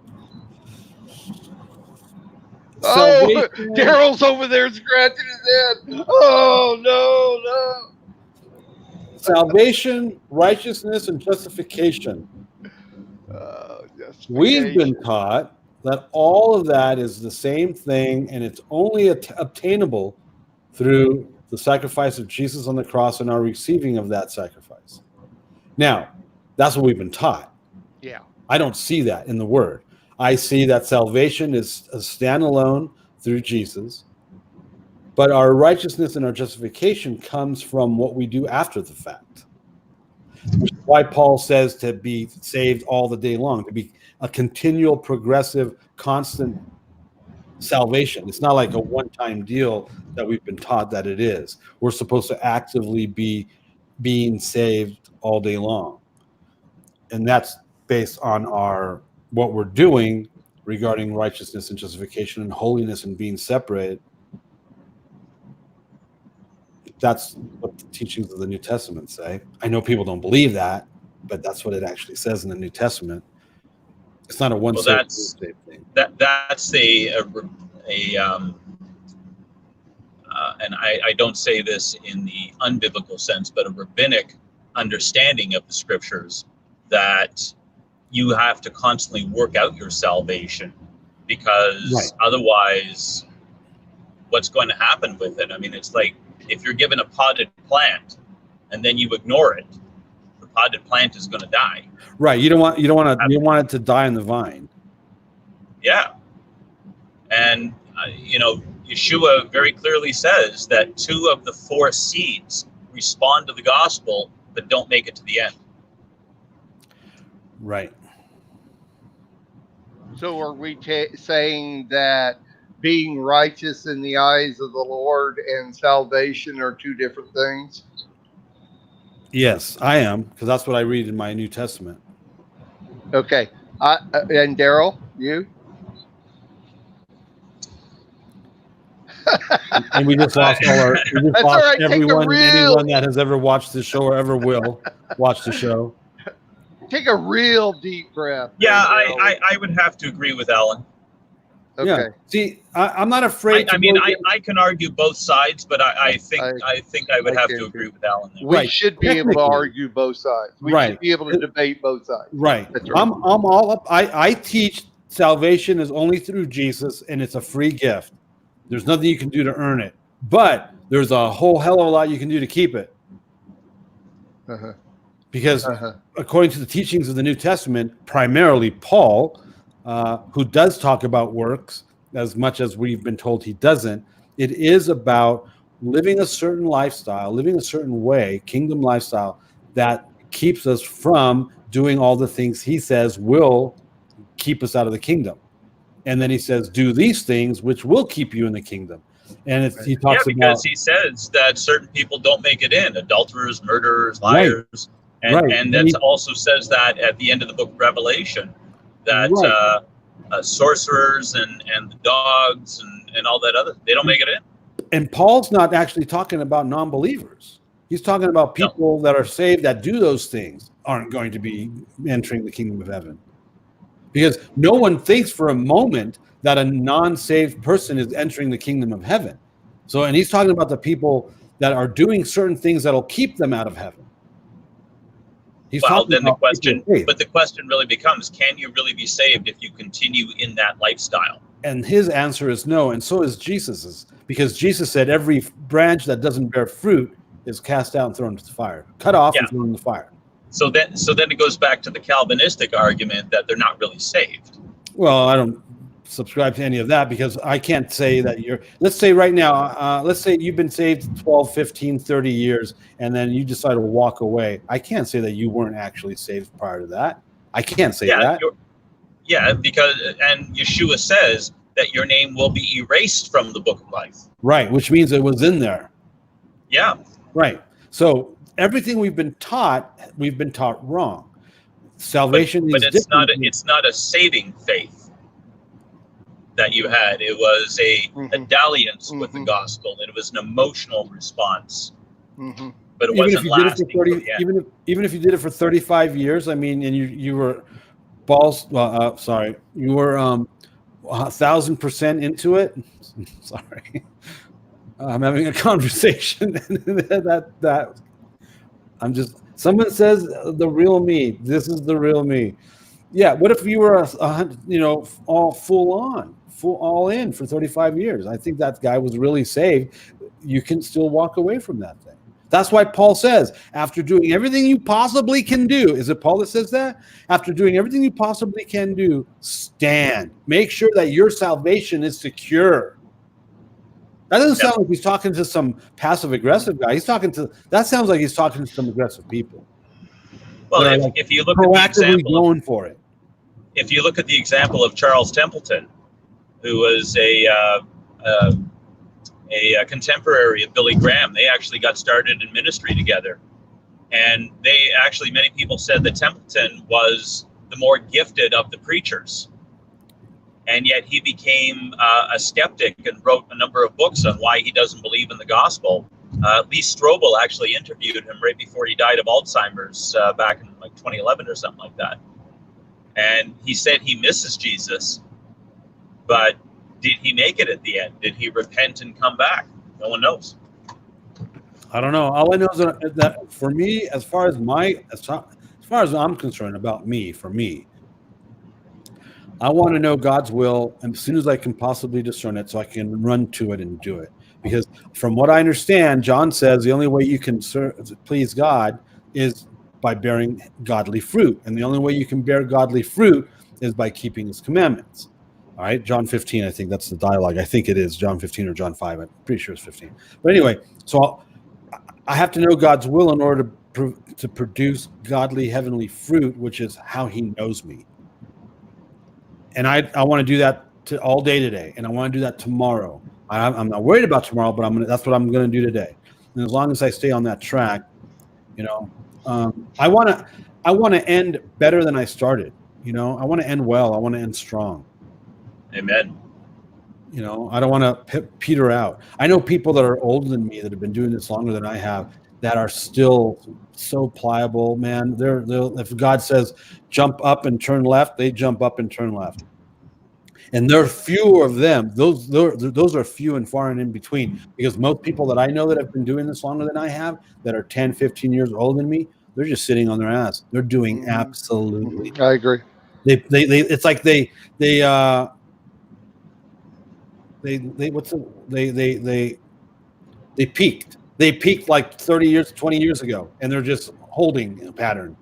Salvation- Oh, Darryl's over there scratching his head. Oh, no. Salvation, righteousness, and justification. We've been taught that all of that is the same thing, and it's only obtainable through the sacrifice of Jesus on the cross and our receiving of that sacrifice. Now, that's what we've been taught. Yeah. I don't see that in the Word. I see that salvation is a standalone through Jesus, but our righteousness and our justification comes from what we do after the fact. Which is why Paul says to be saved all the day long, to be a continual, progressive, constant salvation. It's not like a one-time deal that we've been taught that it is. We're supposed to actively be being saved all day long. And that's based on what we're doing regarding righteousness and justification and holiness and being separated. That's what the teachings of the New Testament say. I know people don't believe that, but that's what it actually says in the New Testament. It's not a one. Well, that's thing. That's and I don't say this in the unbiblical sense, but a rabbinic understanding of the scriptures that you have to constantly work out your salvation, because otherwise, what's going to happen with it? I mean, it's like if you're given a potted plant and then you ignore it, the potted plant is going to die. Right. You don't want it to die on the vine. Yeah. And Yeshua very clearly says that 2 of the 4 seeds respond to the gospel but don't make it to the end. Right. So are we saying that being righteous in the eyes of the Lord and salvation are 2 different things? Yes, I am, because that's what I read in my New Testament. Okay. And Darryl, you? And we just lost everyone and anyone that has ever watched the show or ever will watch the show. Take a real deep breath. Yeah, I would have to agree with Allan. Okay. Yeah. See, I'm not afraid. I can argue both sides, but I think I would have to agree with Allan there. We should be able to argue both sides. We should be able to debate both sides. Right. That's right. I'm all up. I teach salvation is only through Jesus, and it's a free gift. There's nothing you can do to earn it, but there's a whole hell of a lot you can do to keep it. Because according to the teachings of the New Testament, primarily Paul, who does talk about works as much as we've been told he doesn't, it is about living a certain lifestyle, living a certain way, kingdom lifestyle, that keeps us from doing all the things he says will keep us out of the kingdom. And then he says, do these things which will keep you in the kingdom. And he talks because he says that certain people don't make it in: adulterers, murderers, liars. And that also says that at the end of the book of Revelation, that sorcerers and the dogs and all that other, they don't make it in. And Paul's not actually talking about non-believers. He's talking about people that are saved that do those things aren't going to be entering the kingdom of heaven. Because no one thinks for a moment that a non-saved person is entering the kingdom of heaven. So, and he's talking about the people that are doing certain things that'll keep them out of heaven. The question really becomes, can you really be saved if you continue in that lifestyle? And his answer is no, and so is Jesus's, because Jesus said every branch that doesn't bear fruit is cast out and thrown into the fire, cut off and thrown in the fire. So then it goes back to the Calvinistic argument that they're not really saved. Well, I don't subscribe to any of that because I can't say that you're, let's say right now, let's say you've been saved 12, 15, 30 years, and then you decide to walk away. I can't say that you weren't actually saved prior to that. I can't say that. Because, and Yeshua says that your name will be erased from the book of life. Right, which means it was in there. Yeah. Right. So everything we've been taught wrong. Salvation but is it's not a saving faith that you had. It was a dalliance with the gospel. It was an emotional response. But it wasn't lasting. Even if you did it for 35 years, I mean, and you were you were 1,000% into it. Sorry, I'm having a conversation. Someone says the real me. This is the real me. Yeah. What if you were all in for 35 years? I think that guy was really saved. You can still walk away from that thing. That's why Paul says, after doing everything you possibly can do, is it Paul that says that? After doing everything you possibly can do, stand. Make sure that your salvation is secure. That doesn't sound like he's talking to some passive-aggressive guy. That sounds like he's talking to some aggressive people. Well, if you look at the example, going for it. If you look at the example of Charles Templeton, who was a contemporary of Billy Graham, they actually got started in ministry together. And many people said that Templeton was the more gifted of the preachers. And yet he became a skeptic and wrote a number of books on why he doesn't believe in the gospel. Lee Strobel actually interviewed him right before he died of Alzheimer's back in like 2011 or something like that. And he said he misses Jesus, but did he make it at the end? Did he repent and come back? No one knows. I don't know. All I know is that for me, as far as I'm concerned about me, I want to know God's will as soon as I can possibly discern it so I can run to it and do it. Because from what I understand, John says the only way you can please God is by bearing godly fruit. And the only way you can bear godly fruit is by keeping his commandments. All right, John 15, I think that's the dialogue. I think it is John 15 or John 5. I'm pretty sure it's 15. But anyway, so I have to know God's will in order to produce godly heavenly fruit, which is how he knows me. And I want to do that all day today, and I want to do that tomorrow. I'm not worried about tomorrow, but that's what I'm going to do today. And as long as I stay on that track, I want to end better than I started. I want to end well. I want to end strong. Amen. I don't want to peter out. I know people that are older than me that have been doing this longer than I have that are still so pliable, man. If God says jump up and turn left, they jump up and turn left. And there are fewer of them. Those are few and far and in between, because most people that I know that have been doing this longer than I have, that are 10, 15 years older than me, they're just sitting on their ass. They're doing absolutely. I agree. It's like they peaked. They peaked like 30 years, 20 years ago, and they're just holding a pattern.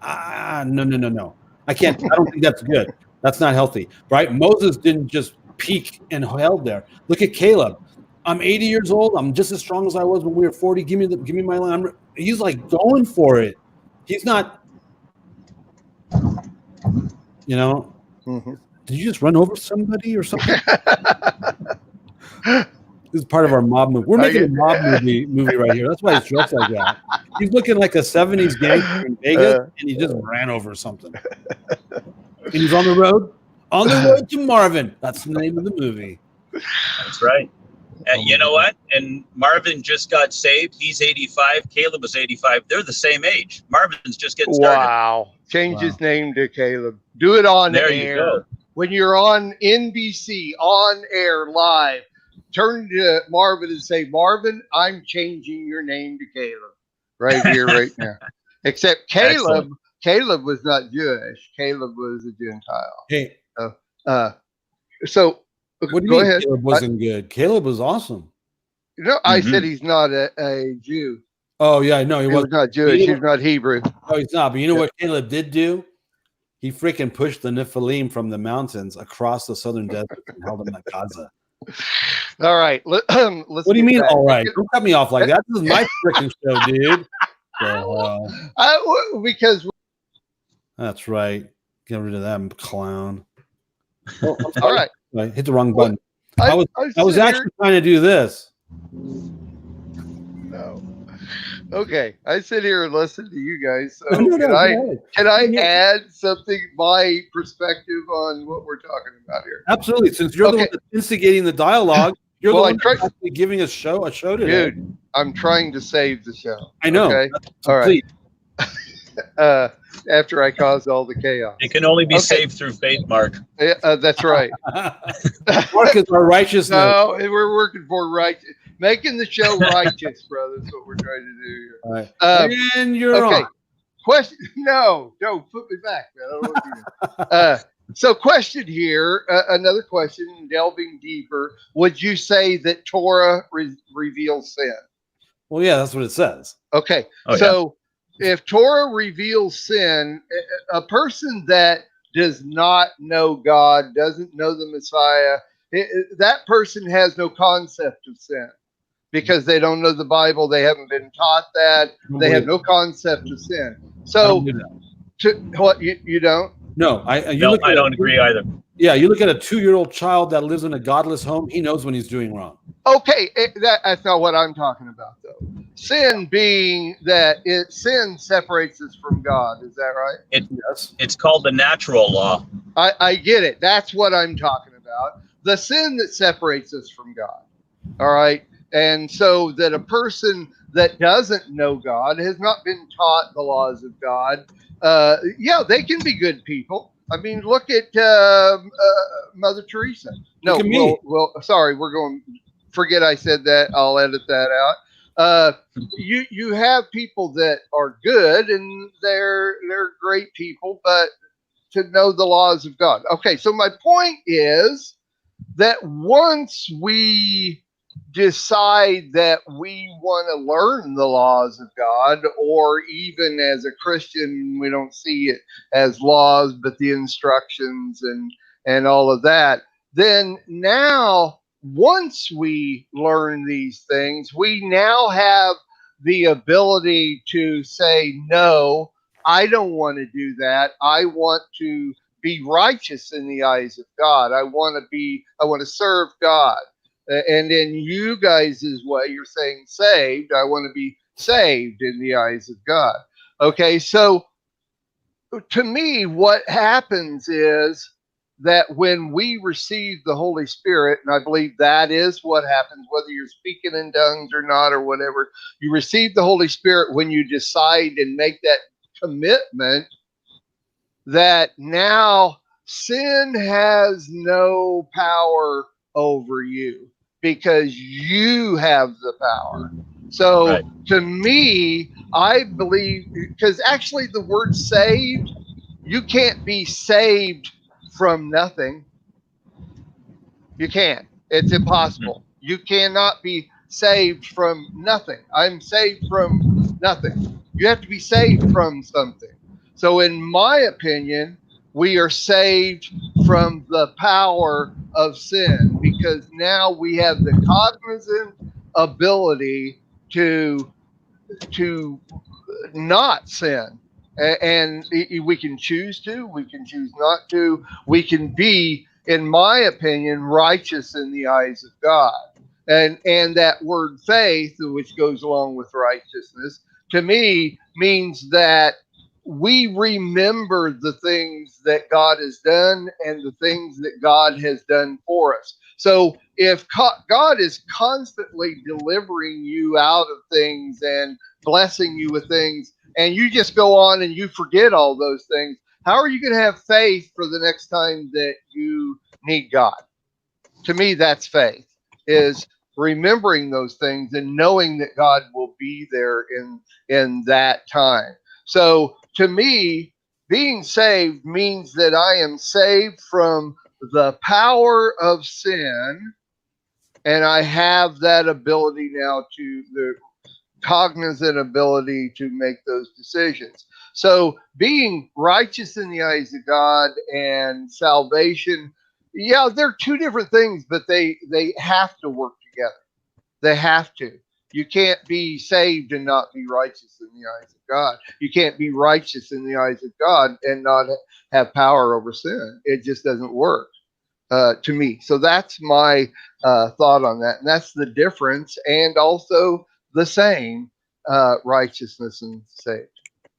No. I don't think that's good. That's not healthy, right? Moses didn't just peak and held there. Look at Caleb. I'm 80 years old. I'm just as strong as I was when we were 40. Give me my line. He's like going for it. He's not, Did you just run over somebody or something? This is part of our mob movie. We're making a mob movie right here. That's why he's dressed like that. He's looking like a 70s gangster in Vegas, and he just ran over something. And he's on the road to Marvin. That's the name of the movie. That's right. And you know what? And Marvin just got saved. He's 85. Caleb was 85. They're the same age. Marvin's just getting started. Wow. Change his name to Caleb. Do it on there air. You go. When you're on NBC, on air, live, turn to Marvin and say, Marvin, I'm changing your name to Caleb. Right here, right now. Except Caleb. Excellent. Caleb was not Jewish. Caleb was a Gentile. Hey. So what do you mean Caleb wasn't good? Caleb was awesome. I said he's not a Jew. Oh, yeah, no, he was not Jewish. He's not Hebrew. No, he's not. But you know what Caleb did do? He freaking pushed the Nephilim from the mountains across the southern desert and held them at Gaza. All right. Let's What do you get mean? back. All right, don't cut me off like that. This is my freaking show, dude. Because That's right. Get rid of that clown. Oh, I'm all sorry. right. I hit the wrong button. I I was actually trying to do this. No. Okay, I sit here and listen to you guys. So No, can go I ahead. can I Yeah. add something, my perspective on what we're talking about here? Absolutely. Since you're the Okay. one that's instigating the dialogue, you're Well, the I one tried- that's actually giving us a show today. Dude, I'm trying to save the show. I know. Okay. So All right. please. After I caused all the chaos. It can only be Okay. saved through faith, Mark. That's right. Mark is our righteousness. No, we're working for making the show righteous, brother. That's what we're trying to do here. All right. Um, And you're okay. on. Question? No, put me back, man. I don't want you to. So, question here. Another question, delving deeper. Would you say that Torah reveals sin? Well, yeah, that's what it says. Okay. Oh, So, if Torah reveals sin, a person that does not know God, doesn't know the Messiah, that person has no concept of sin because they don't know the Bible. They haven't been taught that. They have no concept of sin. So, what you don't? No, No, I don't agree either. Yeah, you look at a 2-year-old child that lives in a godless home. He knows when he's doing wrong. Okay, that's not what I'm talking about, though. Sin being that sin separates us from God. Is that right? Yes. It's called the natural law. I get it. That's what I'm talking about. The sin that separates us from God. All right. And so that a person that doesn't know God, has not been taught the laws of God, yeah, they can be good people. I mean, look at Mother Teresa. No, Look at me. well, sorry, we're going. Forget I said that. I'll edit that out. You have people that are good and they're great people, but to know the laws of God. Okay, so my point is that once we decide that we want to learn the laws of God, or even as a Christian, we don't see it as laws, but the instructions and all of that, then now, once we learn these things, we now have the ability to say, no, I don't want to do that. I want to be righteous in the eyes of God. I want to serve God. And in you guys' way, you're saying saved. I want to be saved in the eyes of God. Okay, so to me, what happens is that when we receive the Holy Spirit, and I believe that is what happens, whether you're speaking in tongues or not or whatever, you receive the Holy Spirit when you decide and make that commitment that now sin has no power over you because you have the power. So Right. to me, I believe, because actually the word saved, you can't be saved from nothing. You can't. It's impossible. You cannot be saved from nothing. I'm saved from nothing. You have to be saved from something. So in my opinion, we are saved from the power of sin because now we have the cognizant ability to not sin. And we can choose to, we can choose not to, we can be, in my opinion, righteous in the eyes of God. And that word faith, which goes along with righteousness, to me means that we remember the things that God has done and the things that God has done for us. So if God is constantly delivering you out of things and blessing you with things, and you just go on and you forget all those things, how are you going to have faith for the next time that you need God? To me, that's faith, is remembering those things and knowing that God will be there in that time. So to me, being saved means that I am saved from the power of sin, and I have that ability now to the cognizant ability to make those decisions. So being righteous in the eyes of God and salvation, yeah, they're two different things, but they have to work together. They have to. You can't be saved and not be righteous in the eyes of God. You can't be righteous in the eyes of God and not have power over sin. It just doesn't work to me. So that's my thought on that. And that's the difference, and also the same, righteousness and saved.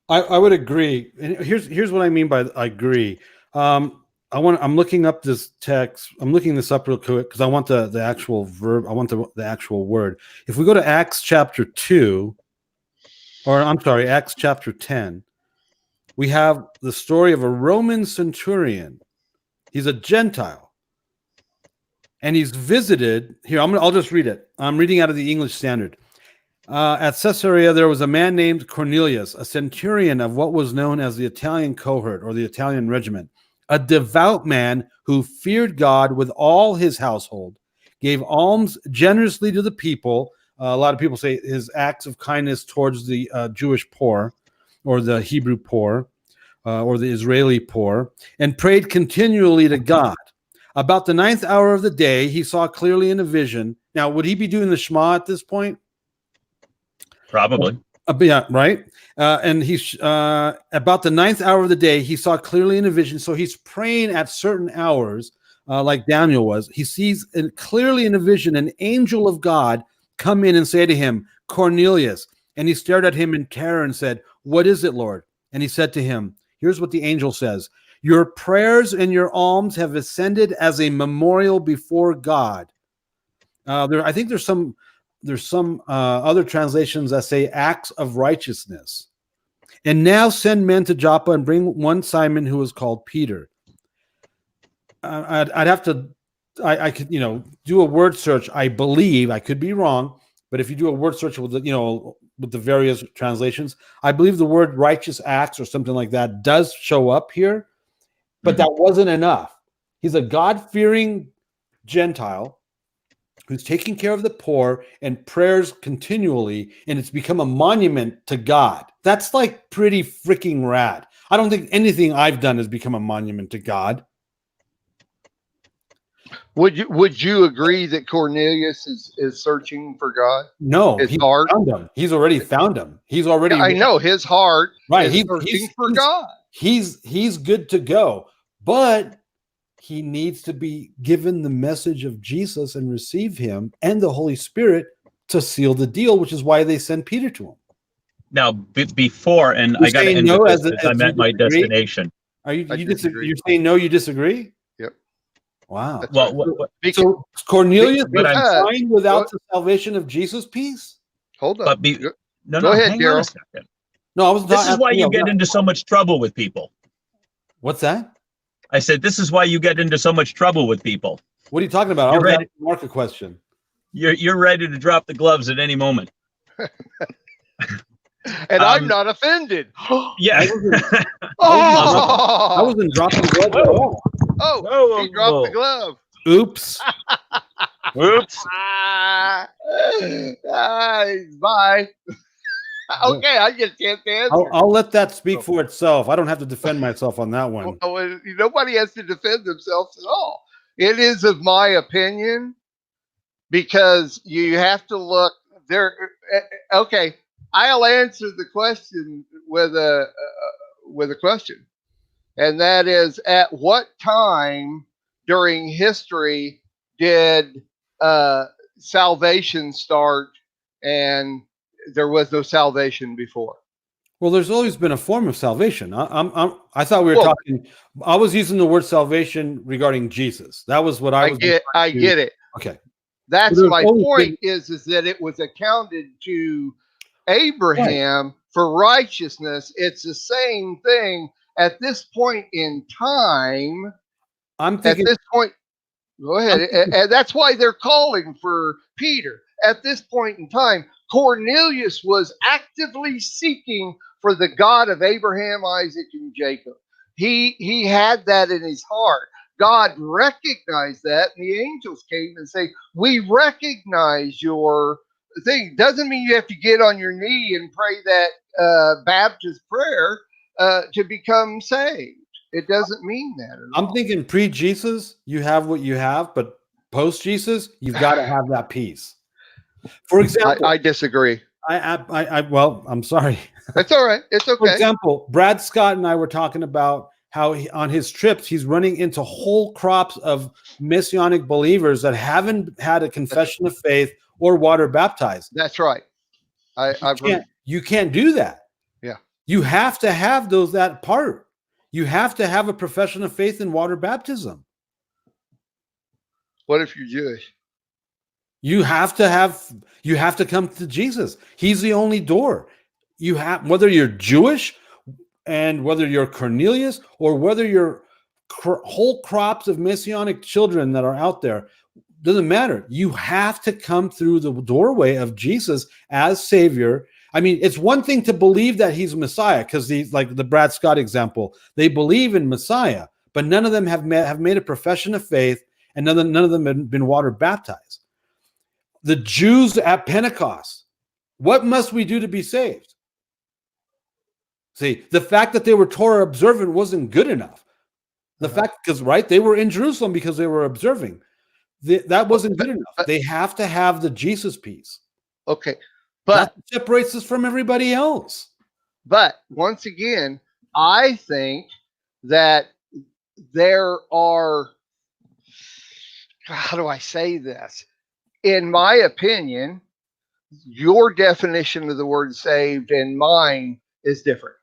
I would agree. And here's what I mean by I agree. I'm looking up this text. I'm looking this up real quick because I want the actual verb. I want the actual word. If we go to Acts chapter 2, or I'm sorry, Acts chapter 10, we have the story of a Roman centurion. He's a Gentile, and he's visited here. I'll just read it. I'm reading out of the English Standard. At Caesarea, there was a man named Cornelius, a centurion of what was known as the Italian cohort or the Italian regiment, a devout man who feared God with all his household, gave alms generously to the people. A lot of people say his acts of kindness towards the Jewish poor or the Hebrew poor or the Israeli poor, and prayed continually to God. About the 9th hour of the day, he saw clearly in a vision. Now, would he be doing the Shema at this point? Probably. Yeah, right. And he's about the 9th hour of the day, he saw clearly in a vision. So he's praying at certain hours, like Daniel was. He sees clearly in a vision an angel of God come in and say to him, Cornelius. And he stared at him in terror and said, "What is it, Lord?" And he said to him, here's what the angel says: "Your prayers and your alms have ascended as a memorial before God." I think there's some other translations that say acts of righteousness. "And now send men to Joppa and bring one Simon who is called Peter." I'd have to, I could, do a word search. I believe, I could be wrong, but if you do a word search with the various translations, I believe the word righteous acts or something like that does show up here, but that wasn't enough. He's a God-fearing Gentile who's taking care of the poor and prayers continually, and it's become a monument to God. That's like pretty freaking rad. I don't think anything I've done has become a monument to God. Would you agree that Cornelius is searching for God? No, his heart. Found him. He's already found him. He's already. Yeah, I know his heart. Right. Is searching for God. He's good to go, but he needs to be given the message of Jesus and receive him and the Holy Spirit to seal the deal, which is why they send Peter to him. Now, before, and I got to end with this, I'm at my destination. Are you disagree? You're saying no, you disagree? Yep. Wow. Well, so Cornelius is trying without the salvation of Jesus' peace? Hold on. Go ahead, hang Darryl. on a second. No, I was. This is why you get into so much trouble with people. What's that? I said, this is why you get into so much trouble with people. What are you talking about? I was asking Mark a question. You're ready to drop the gloves at any moment. And I'm not offended. Yeah. I wasn't dropping the glove at all. Oh, he dropped the glove. Oops. Oops. Bye. Okay, I just can't answer. I'll let that speak for itself. I don't have to defend myself on that one. Nobody has to defend themselves at all. It is of my opinion, because you have to look there. Okay, I'll answer the question with a question, and that is: at what time during history did salvation start, and there was no salvation before? Well, there's always been a form of salvation. I thought we were talking. I was using the word salvation regarding Jesus. That was what I was. I get it. Okay, that's my point. Is that it was accounted to Abraham for righteousness. It's the same thing at this point in time. I'm thinking at this point. Go ahead, and that's why they're calling for Peter at this point in time. Cornelius was actively seeking for the God of Abraham, Isaac, and Jacob. He had that in his heart. God recognized that, and the angels came and say, "We recognize your thing. Doesn't mean you have to get on your knee and pray that Baptist prayer to become saved. It doesn't mean that at I'm all. thinking pre-Jesus, you have what you have, but post-Jesus, you've got to have that peace. For example, I disagree. well, I'm sorry. That's all right. It's For okay. example, Brad Scott and I were talking about how on his trips, he's running into whole crops of Messianic believers that haven't had a confession of faith or water baptized. That's right. You can't do that. Yeah. You have to have that part. You have to have a profession of faith in water baptism. What if you're Jewish? You have to come to Jesus. He's the only door. You have, whether you're Jewish and whether you're Cornelius or whether you're whole crops of Messianic children that are out there, doesn't matter. You have to come through the doorway of Jesus as Savior. I mean, it's one thing to believe that he's Messiah, because he's like the Brad Scott example. They believe in Messiah, but none of them have made a profession of faith, and none of them have been water baptized. The Jews at Pentecost, what must we do to be saved? See, the fact that they were Torah observant wasn't good enough. The fact, because they were in Jerusalem because they were observing. That wasn't good enough. They have to have the Jesus piece. Okay, but that separates us from everybody else. But once again, I think that there are, how do I say this? In my opinion, your definition of the word saved and mine is different.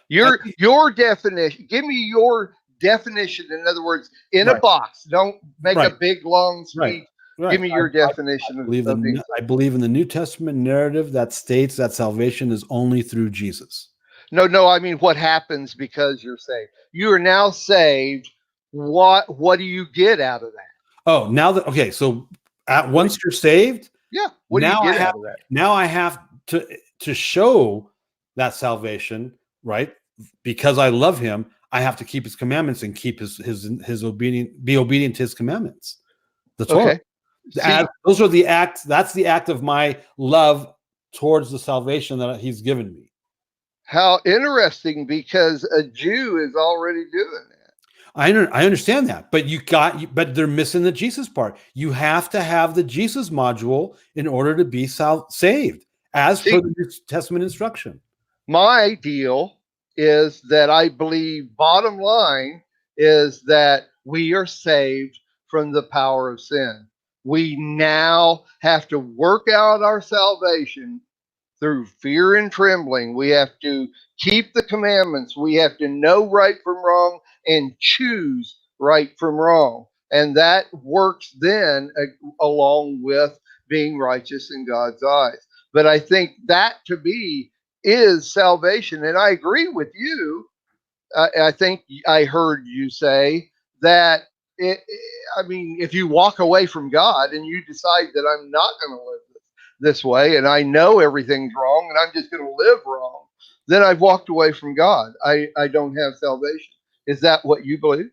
Your definition, give me your definition. In other words, in a box, don't make a big long speech. Right. Give me your definition. I believe in the New Testament narrative that states that salvation is only through Jesus. No, I mean what happens because you're saved. You are now saved. What do you get out of that? Oh, now that so once you're saved, what do you get out of that? Now I have to show that salvation, right? Because I love him, I have to keep his commandments and keep his obedient, be obedient to his commandments. That's okay. Those are the acts. That's the act of my love towards the salvation that he's given me. How interesting, because a Jew is already doing that. I understand that, but they're missing the Jesus part. You have to have the Jesus module in order to be saved, as per the New Testament instruction. My deal is that I believe, bottom line, is that we are saved from the power of sin. We now have to work out our salvation through fear and trembling. We have to keep the commandments. We have to know right from wrong and choose right from wrong. And that works then along with being righteous in God's eyes. But I think that to me is salvation. And I agree with you. I think I heard you say that, if you walk away from God and you decide that I'm not going to live this way and I know everything's wrong and I'm just going to live wrong, then I've walked away from God. I don't have salvation. Is that what you believe?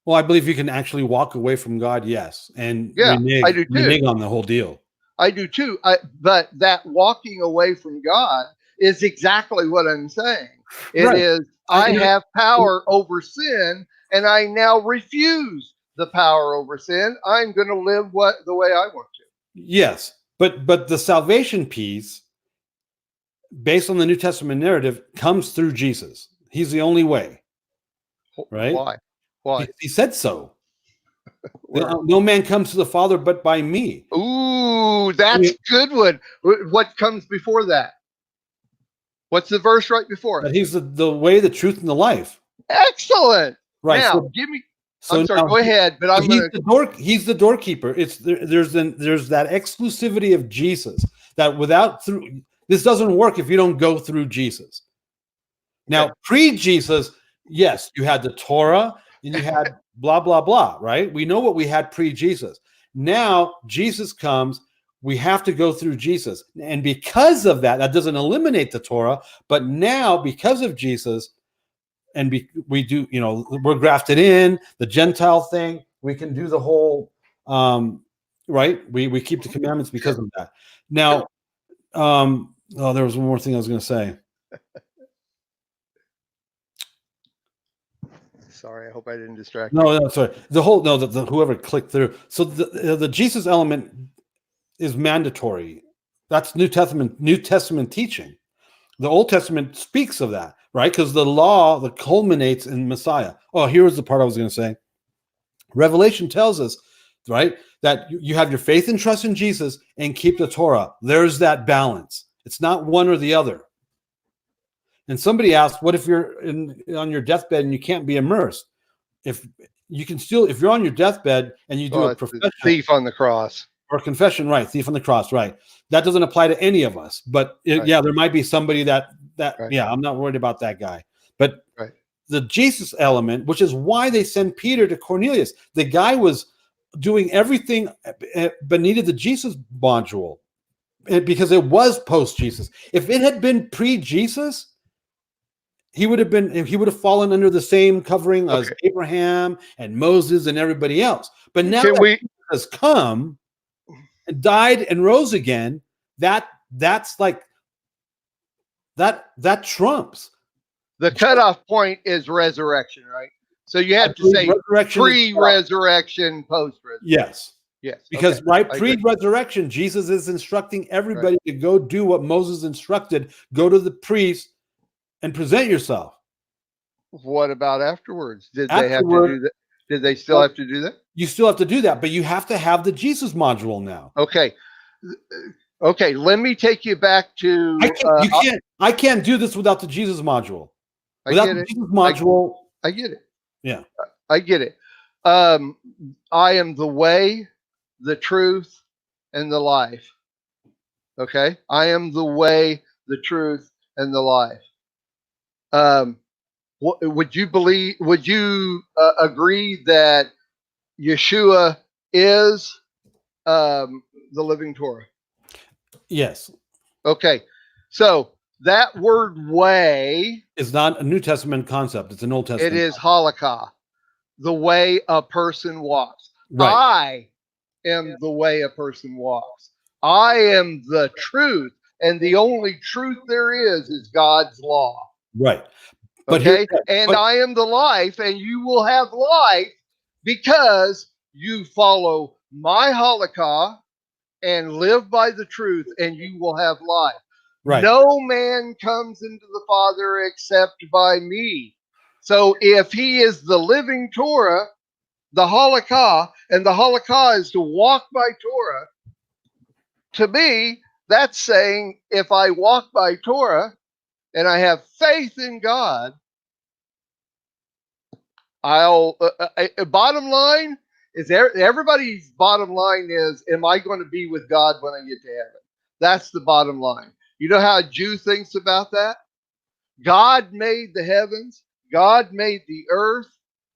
Well, I believe you can actually walk away from God, yes. And I do too. Renege on the whole deal. I do too. But that walking away from God is exactly what I'm saying. It is, I have power over sin and I now refuse the power over sin. I'm going to live the way I want to. Yes. But the salvation piece, based on the New Testament narrative, comes through Jesus. He's the only way. Right? Why? He said so. No man comes to the Father but by me. Ooh, that's good one. What comes before that? What's the verse right before it? He's the way, the truth, and the life. Excellent. Right. Now, give me. I'm sorry. Go ahead. But he's the doorkeeper. There's that exclusivity of Jesus that this doesn't work if you don't go through Jesus. Now, pre-Jesus, yes, you had the Torah and you had blah blah blah. Right? We know what we had pre-Jesus. Now Jesus comes. We have to go through Jesus, and because of that doesn't eliminate the Torah. But now, because of Jesus. And we do, we're grafted in, the Gentile thing. We can do the whole right? We keep the commandments because of that. Now, there was one more thing I was going to say. Sorry, I hope I didn't distract you. No, sorry. Whoever clicked through. So the Jesus element is mandatory. That's New Testament teaching. The Old Testament speaks of that, right? Because the law that culminates in Messiah. Oh, here was the part I was going to say. Revelation tells us, right, that you have your faith and trust in Jesus and keep the Torah. There's that balance. It's not one or the other. And somebody asked, what if you're on your deathbed and you can't be immersed? If you're on your deathbed and you do a profession, thief on the cross or confession, right? Thief on the cross, right? That doesn't apply to any of us. But yeah, there might be somebody that right. Yeah, I'm not worried about that guy. But right. The Jesus element, which is why they send Peter to Cornelius. The guy was doing everything but needed the Jesus module because it was post-Jesus. If it had been pre-Jesus, he would have fallen under the same covering as Abraham and Moses and everybody else. But now that Jesus has come and died and rose again, that's like that trumps. The cutoff point is resurrection, right? So you have to say pre-resurrection, post-resurrection. Yes. Because pre-resurrection, Jesus is instructing everybody to go do what Moses instructed. Go to the priest and present yourself. What about afterwards? They have to do that? Did they still have to do that? You still have to do that, but you have to have the Jesus module now. Okay. Let me take you back to. I can't do this without the Jesus module. Without the Jesus module, I get it. Yeah, I get it. I am the way, the truth, and the life. Okay, I am the way, the truth, and the life. Would you believe? Would you agree that Yeshua is the living Torah? Yes. Okay, so that word "way" is not a New Testament concept; it's an Old Testament. It is halakha, the way a person walks. Right. I am the way a person walks. I am the truth, and the only truth there is God's law. Right. But I am the life, and you will have life because you follow my halakha and live by the truth, and you will have life. Right. No man comes into the Father except by me. So if he is the living Torah, the halakha, and the halakha is to walk by Torah, to me, that's saying if I walk by Torah and I have faith in God, bottom line is everybody's bottom line is, am I going to be with God when I get to heaven? That's the bottom line. You know how a Jew thinks about that? God made the heavens. God made the earth.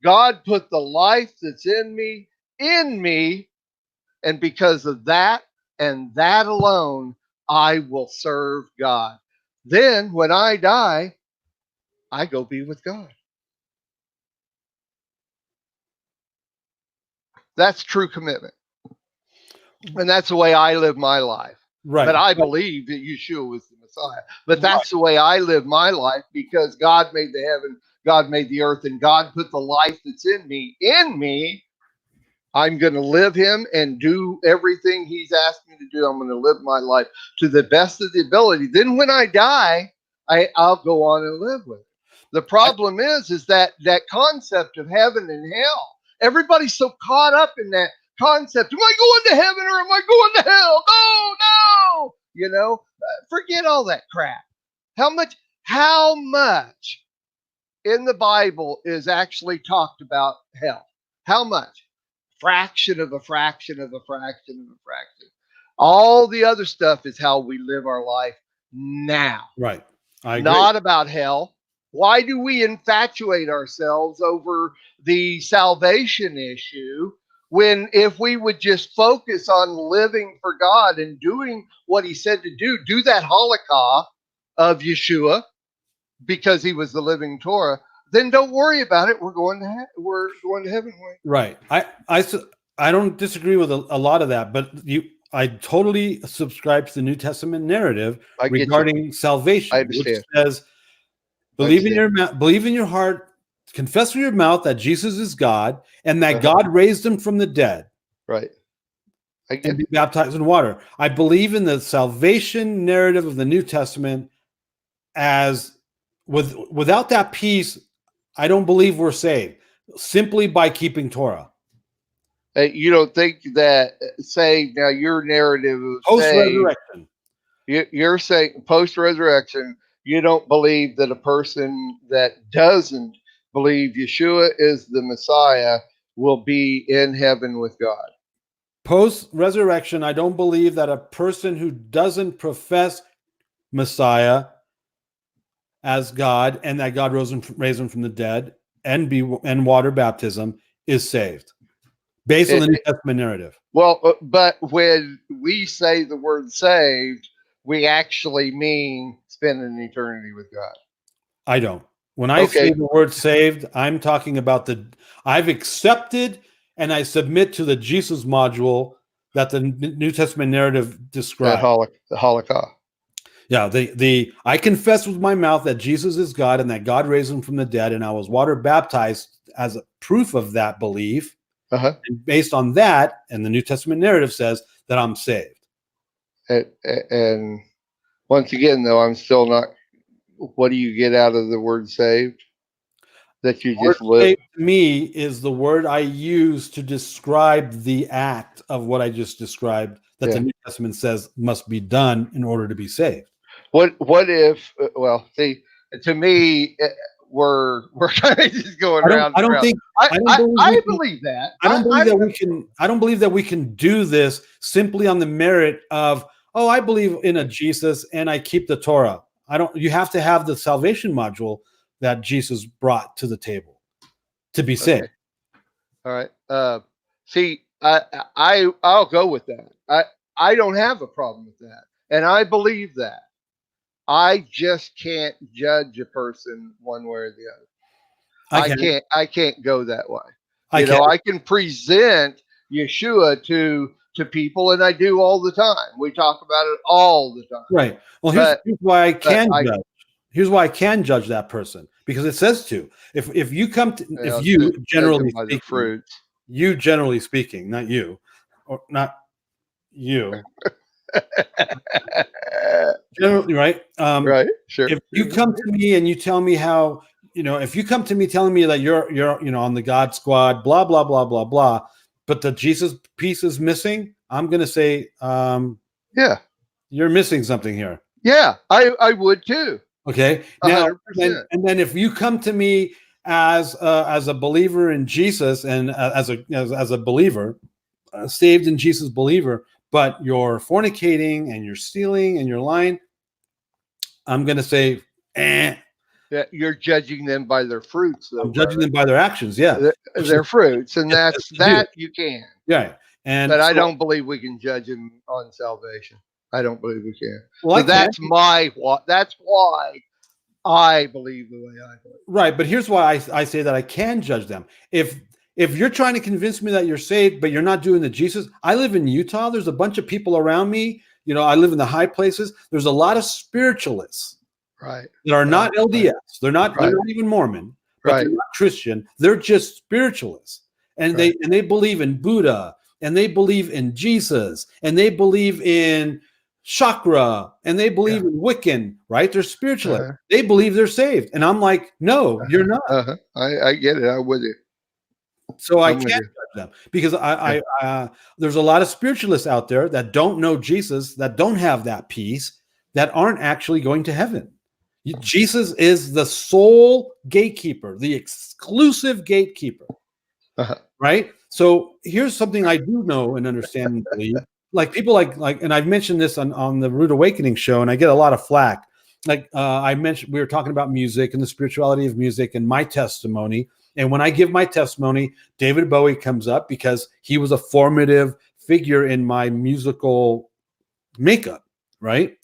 God put the life that's in me. And because of that and that alone, I will serve God. Then when I die, I go be with God. That's true commitment. And that's the way I live my life. Right. But I believe that Yeshua was the Messiah. But that's the way I live my life because God made the heaven, God made the earth, and God put the life that's in me. I'm going to live him and do everything he's asked me to do. I'm going to live my life to the best of the ability. Then when I die, I'll go on and live with it. The problem is that concept of heaven and hell. Everybody's so caught up in that concept. Am I going to heaven or am I going to hell? No. Forget all that crap. How much in the Bible is actually talked about hell? How much? Fraction of a fraction of a fraction of a fraction. All the other stuff is how we live our life now. Right. I agree. Not about hell. Why do we infatuate ourselves over the salvation issue when if we would just focus on living for God and doing what he said to do that halakha of Yeshua because he was the living Torah, then don't worry about it. We're going to heaven. Right. I I don't disagree with a lot of that, but I totally subscribe to the New Testament narrative I get you. regarding salvation, I which understand. says, I believe in understand. believe in your heart, confess with your mouth that Jesus is God, and that Uh-huh. God raised him from the dead, Right. I and get be it. baptized in water. I believe in the salvation narrative of the New Testament as without that piece, I don't believe we're saved simply by keeping Torah. You don't think that say now your narrative of Post say resurrection. you're saying post resurrection, you don't believe that a person that doesn't believe Yeshua is the Messiah will be in heaven with God. Post resurrection, I don't believe that a person who doesn't profess Messiah as God and that God raised him from the dead and water baptism is saved based on the New Testament narrative. Well, but when we say the word saved, we actually mean spend an eternity with God. I don't. When I say the word saved, I'm talking about I've accepted and I submit to the Jesus module that the New Testament narrative describes. The Holocaust. Yeah, I confess with my mouth that Jesus is God and that God raised him from the dead, and I was water baptized as a proof of that belief. Uh-huh. And based on that, and the New Testament narrative says that I'm saved. And once again, though, I'm still not. What do you get out of the word saved? That you just live. Saved to me is the word I use to describe the act of what I just described that the New Testament says must be done in order to be saved. What if? Well, see, to me, we're kind of just going around. I don't think. I believe that. I don't believe that we can. I don't believe that we can do this simply on the merit of, oh, I believe in a Jesus and I keep the Torah. I don't. You have to have the salvation module that Jesus brought to the table to be saved. Okay. All right. See, I'll go with that. I don't have a problem with that, and I believe that. I just can't judge a person one way or the other. I can't go that way. I can present Yeshua to people, and I do all the time. We talk about it all the time. Right. Well, here's why I can judge. Here's why I can judge that person, because it says to. If you come to, if you generally speaking, fruits. You generally speaking, not you, or not you. Generally, right? Right. Sure. If you come to me and you tell me how, if you come to me telling me that you're on the God squad, blah blah blah blah blah, but the Jesus piece is missing, I'm gonna say, yeah, you're missing something here. Yeah, I would too. Okay. Now, and then if you come to me as a believer in Jesus and as a believer, saved in Jesus believer, but you're fornicating and you're stealing and you're lying, I'm going to say, Yeah, you're judging them by their fruits. Though, I'm judging them by their actions. Yeah, their fruits, and that's that you can. Yeah, but I don't believe we can judge them on salvation. I don't believe we can. Well, so that's why I believe the way I believe. Right, but here's why I say that I can judge them. If you're trying to convince me that you're saved, but you're not doing the Jesus, I live in Utah. There's a bunch of people around me. I live in the high places. There's a lot of spiritualists, right, that are not LDS. Right. They're not even Mormon, but they're not Christian. They're just spiritualists, and they believe in Buddha, and they believe in Jesus, and they believe in chakra, and they believe in Wiccan, right? They're spiritualists. They believe they're saved. And I'm like, no, you're not. I get it. I'm with you. So I can't judge them because there's a lot of spiritualists out there that don't know Jesus, that don't have that peace, that aren't actually going to heaven. Jesus is the sole gatekeeper, the exclusive gatekeeper, right? So here's something I do know and understand and believe. Like people like, and I've mentioned this on the Root Awakening show, and I get a lot of flack. Like I mentioned, we were talking about music and the spirituality of music and my testimony. And when I give my testimony, David Bowie comes up because he was a formative figure in my musical makeup, right?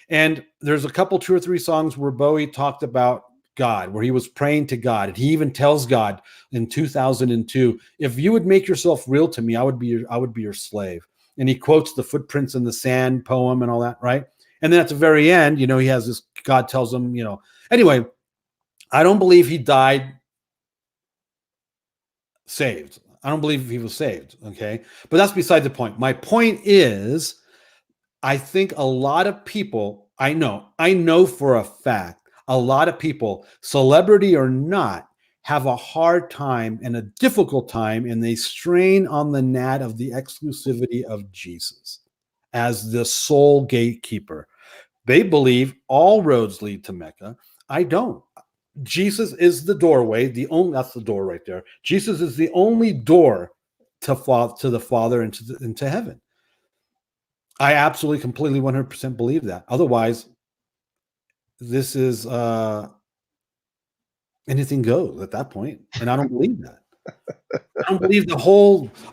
And there's a couple, 2 or 3 songs where Bowie talked about God, where he was praying to God. And he even tells God in 2002, if you would make yourself real to me, I would be your slave. And he quotes the footprints in the sand poem and all that, right? And then at the very end, he has this, God tells him, anyway, I don't believe he died saved. I don't believe he was saved. Okay. But that's beside the point. My point is, I think a lot of people, I know for a fact, a lot of people, celebrity or not, have a hard time and a difficult time, and they strain on the gnat of the exclusivity of Jesus as the sole gatekeeper. They believe all roads lead to Mecca. I don't. Jesus is the doorway. That's the door right there. Jesus is the only door to the Father and into heaven. I absolutely, completely, 100% believe that. Otherwise, this is anything goes at that point, and I don't believe that. I don't believe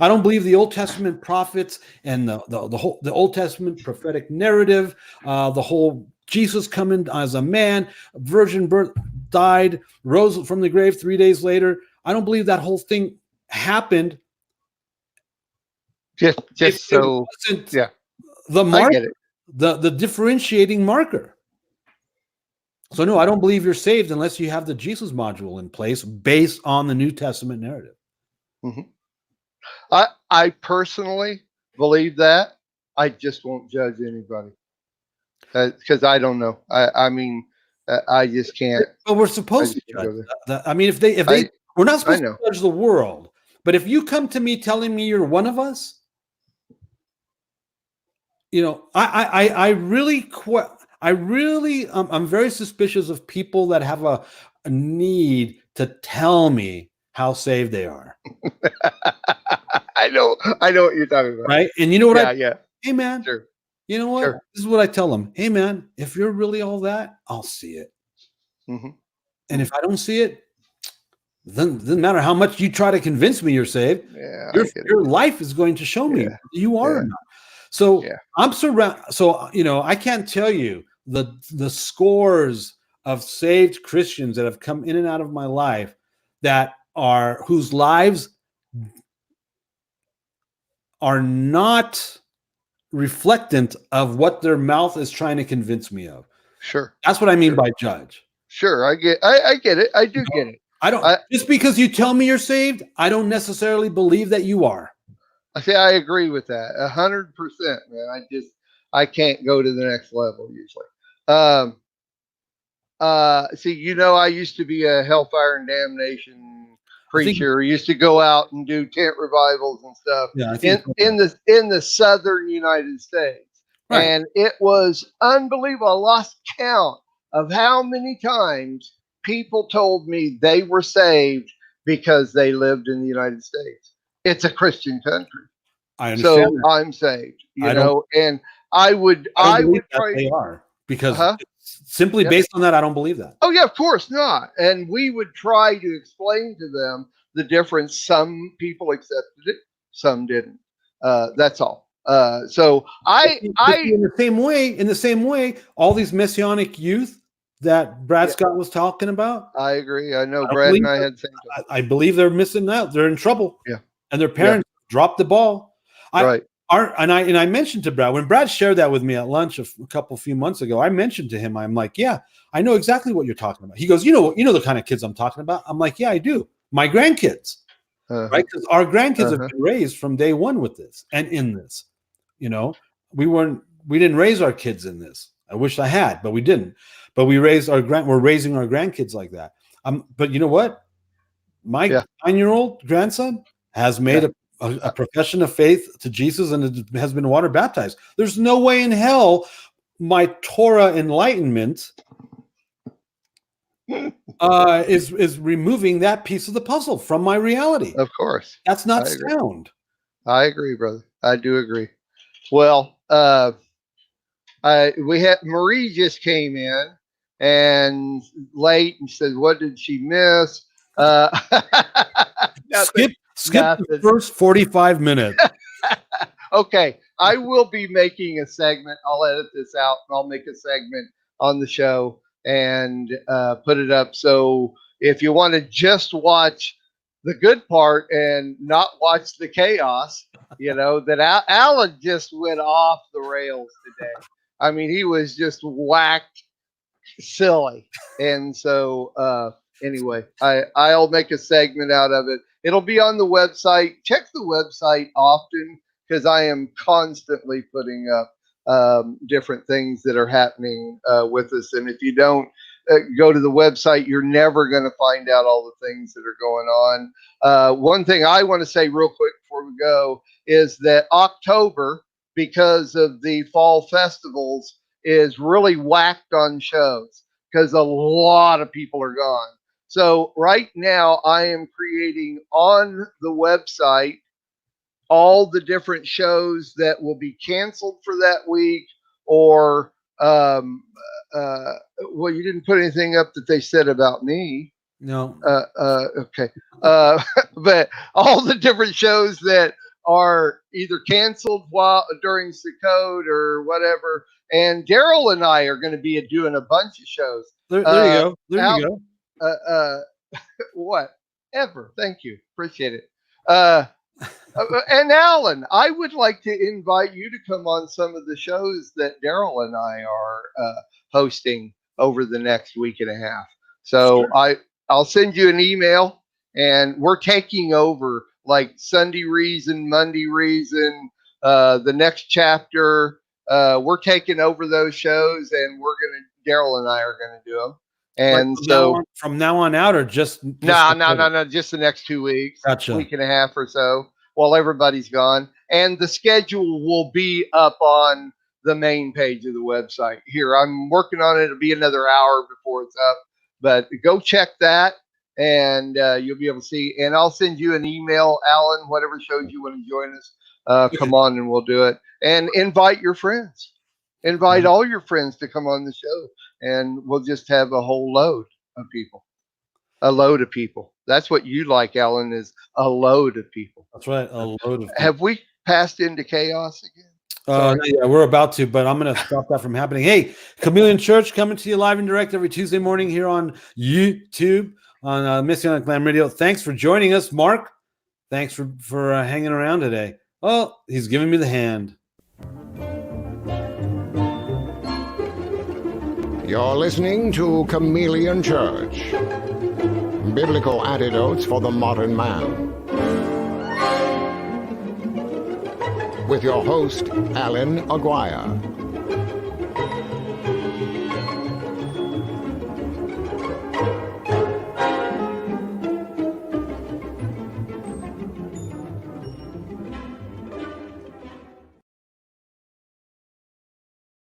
I don't believe the Old Testament prophets and the Old Testament prophetic narrative. The whole Jesus coming as a man, virgin birth, died, rose from the grave 3 days later. I don't believe that whole thing happened. Just so, yeah. The mark, I get it. The differentiating marker. So no, I don't believe you're saved unless you have the Jesus module in place based on the New Testament narrative. Mm-hmm. I personally believe that. I just won't judge anybody because I don't know. I mean, I just can't. But we're supposed to judge. I mean, if they, we're not supposed to judge the world. But if you come to me telling me you're one of us, I really, I'm very suspicious of people that have a need to tell me how saved they are. I know what you're talking about. Right. And you know what? Yeah. Hey man, sure. You know what? Sure. This is what I tell them. Hey man, if you're really all that, I'll see it. Mm-hmm. And if I don't see it, then doesn't matter how much you try to convince me you're saved. Yeah, your life is going to show me you are or not. So I'm surrounded. So, I can't tell you the scores of saved Christians that have come in and out of my life whose lives are not reflectant of what their mouth is trying to convince me of. Sure. That's what I mean by judge. Sure. I get it. I do get it. Just because you tell me you're saved, I don't necessarily believe that you are. I agree with that 100%, man. I can't go to the next level usually. I used to be a hellfire and damnation preacher. I used to go out and do tent revivals and stuff in the southern United States. Right. And it was unbelievable. I lost count of how many times people told me they were saved because they lived in the United States. It's a Christian country. I understand. So I'm saved, and I would try. They are because simply based on that, I don't believe that. Oh yeah, of course not. And we would try to explain to them the difference. Some people accepted it, some didn't. That's all. So in the same way, all these Messianic youth that Brad Scott was talking about. I agree. I know Brad and I had the same time. I believe they're missing out. They're in trouble. Yeah. And their parents dropped the ball. Right. I mentioned to Brad, when Brad shared that with me at lunch a few months ago, I mentioned to him, I'm like, yeah, I know exactly what you're talking about. He goes, you know the kind of kids I'm talking about. I'm like, yeah, I do. My grandkids, right? Because our grandkids have been raised from day one with this and in this. We didn't raise our kids in this. I wish I had, but we didn't. But we're raising our grandkids like that. But you know what? My 9-year-old grandson has made a profession of faith to Jesus and has been water baptized. There's no way in hell my Torah enlightenment is removing that piece of the puzzle from my reality. Of course. That's not sound. I agree, brother. I do agree. Well, Marie just came in and late and said, what did she miss? Skip the first 45 minutes. Okay. I will be making a segment. I'll edit this out and I'll make a segment on the show and put it up. So if you want to just watch the good part and not watch the chaos, that Allan just went off the rails today. I mean, he was just whacked silly. And so anyway, I'll make a segment out of it. It'll be on the website. Check the website often because I am constantly putting up different things that are happening with us. And if you don't go to the website, you're never going to find out all the things that are going on. One thing I want to say real quick before we go is that October, because of the fall festivals, is really whacked on shows because a lot of people are gone. So right now I am creating on the website all the different shows that will be canceled for that week, or well, you didn't put anything up that they said about me. No. Okay. But all the different shows that are either canceled during Sukkot or whatever. And Darryl and I are going to be doing a bunch of shows. There you go. There you go. Whatever. Thank you. Appreciate it. And Allan, I would like to invite you to come on some of the shows that Darryl and I are hosting over the next week and a half. So sure. I'll send you an email, and we're taking over like Sunday Reason, Monday Reason, the next chapter. We're taking over those shows, and Darryl and I are going to do them. And like from now on out, or just no, just the next 2 weeks, gotcha. Week and a half or so, while everybody's gone. And the schedule will be up on the main page of the website. Here, I'm working on it. It'll be another hour before it's up, but go check that, and you'll be able to see. And I'll send you an email, Allan, whatever shows you want to join us. Come on, and we'll do it. And invite your friends. Invite all your friends to come on the show, and we'll just have a whole load of people. A load of people. That's what you like, Allan, is a load of people. That's right, a load of people. Have we passed into chaos again? Yeah, we're about to, but I'm going to stop that from happening. Hey, Chameleon Church coming to you live and direct every Tuesday morning here on YouTube on Messianic Lamb Radio. Thanks for joining us, Mark. Thanks for hanging around today. Oh, he's giving me the hand. You're listening to Chameleon Church, biblical antidotes for the modern man, with your host, Allan Aguirre.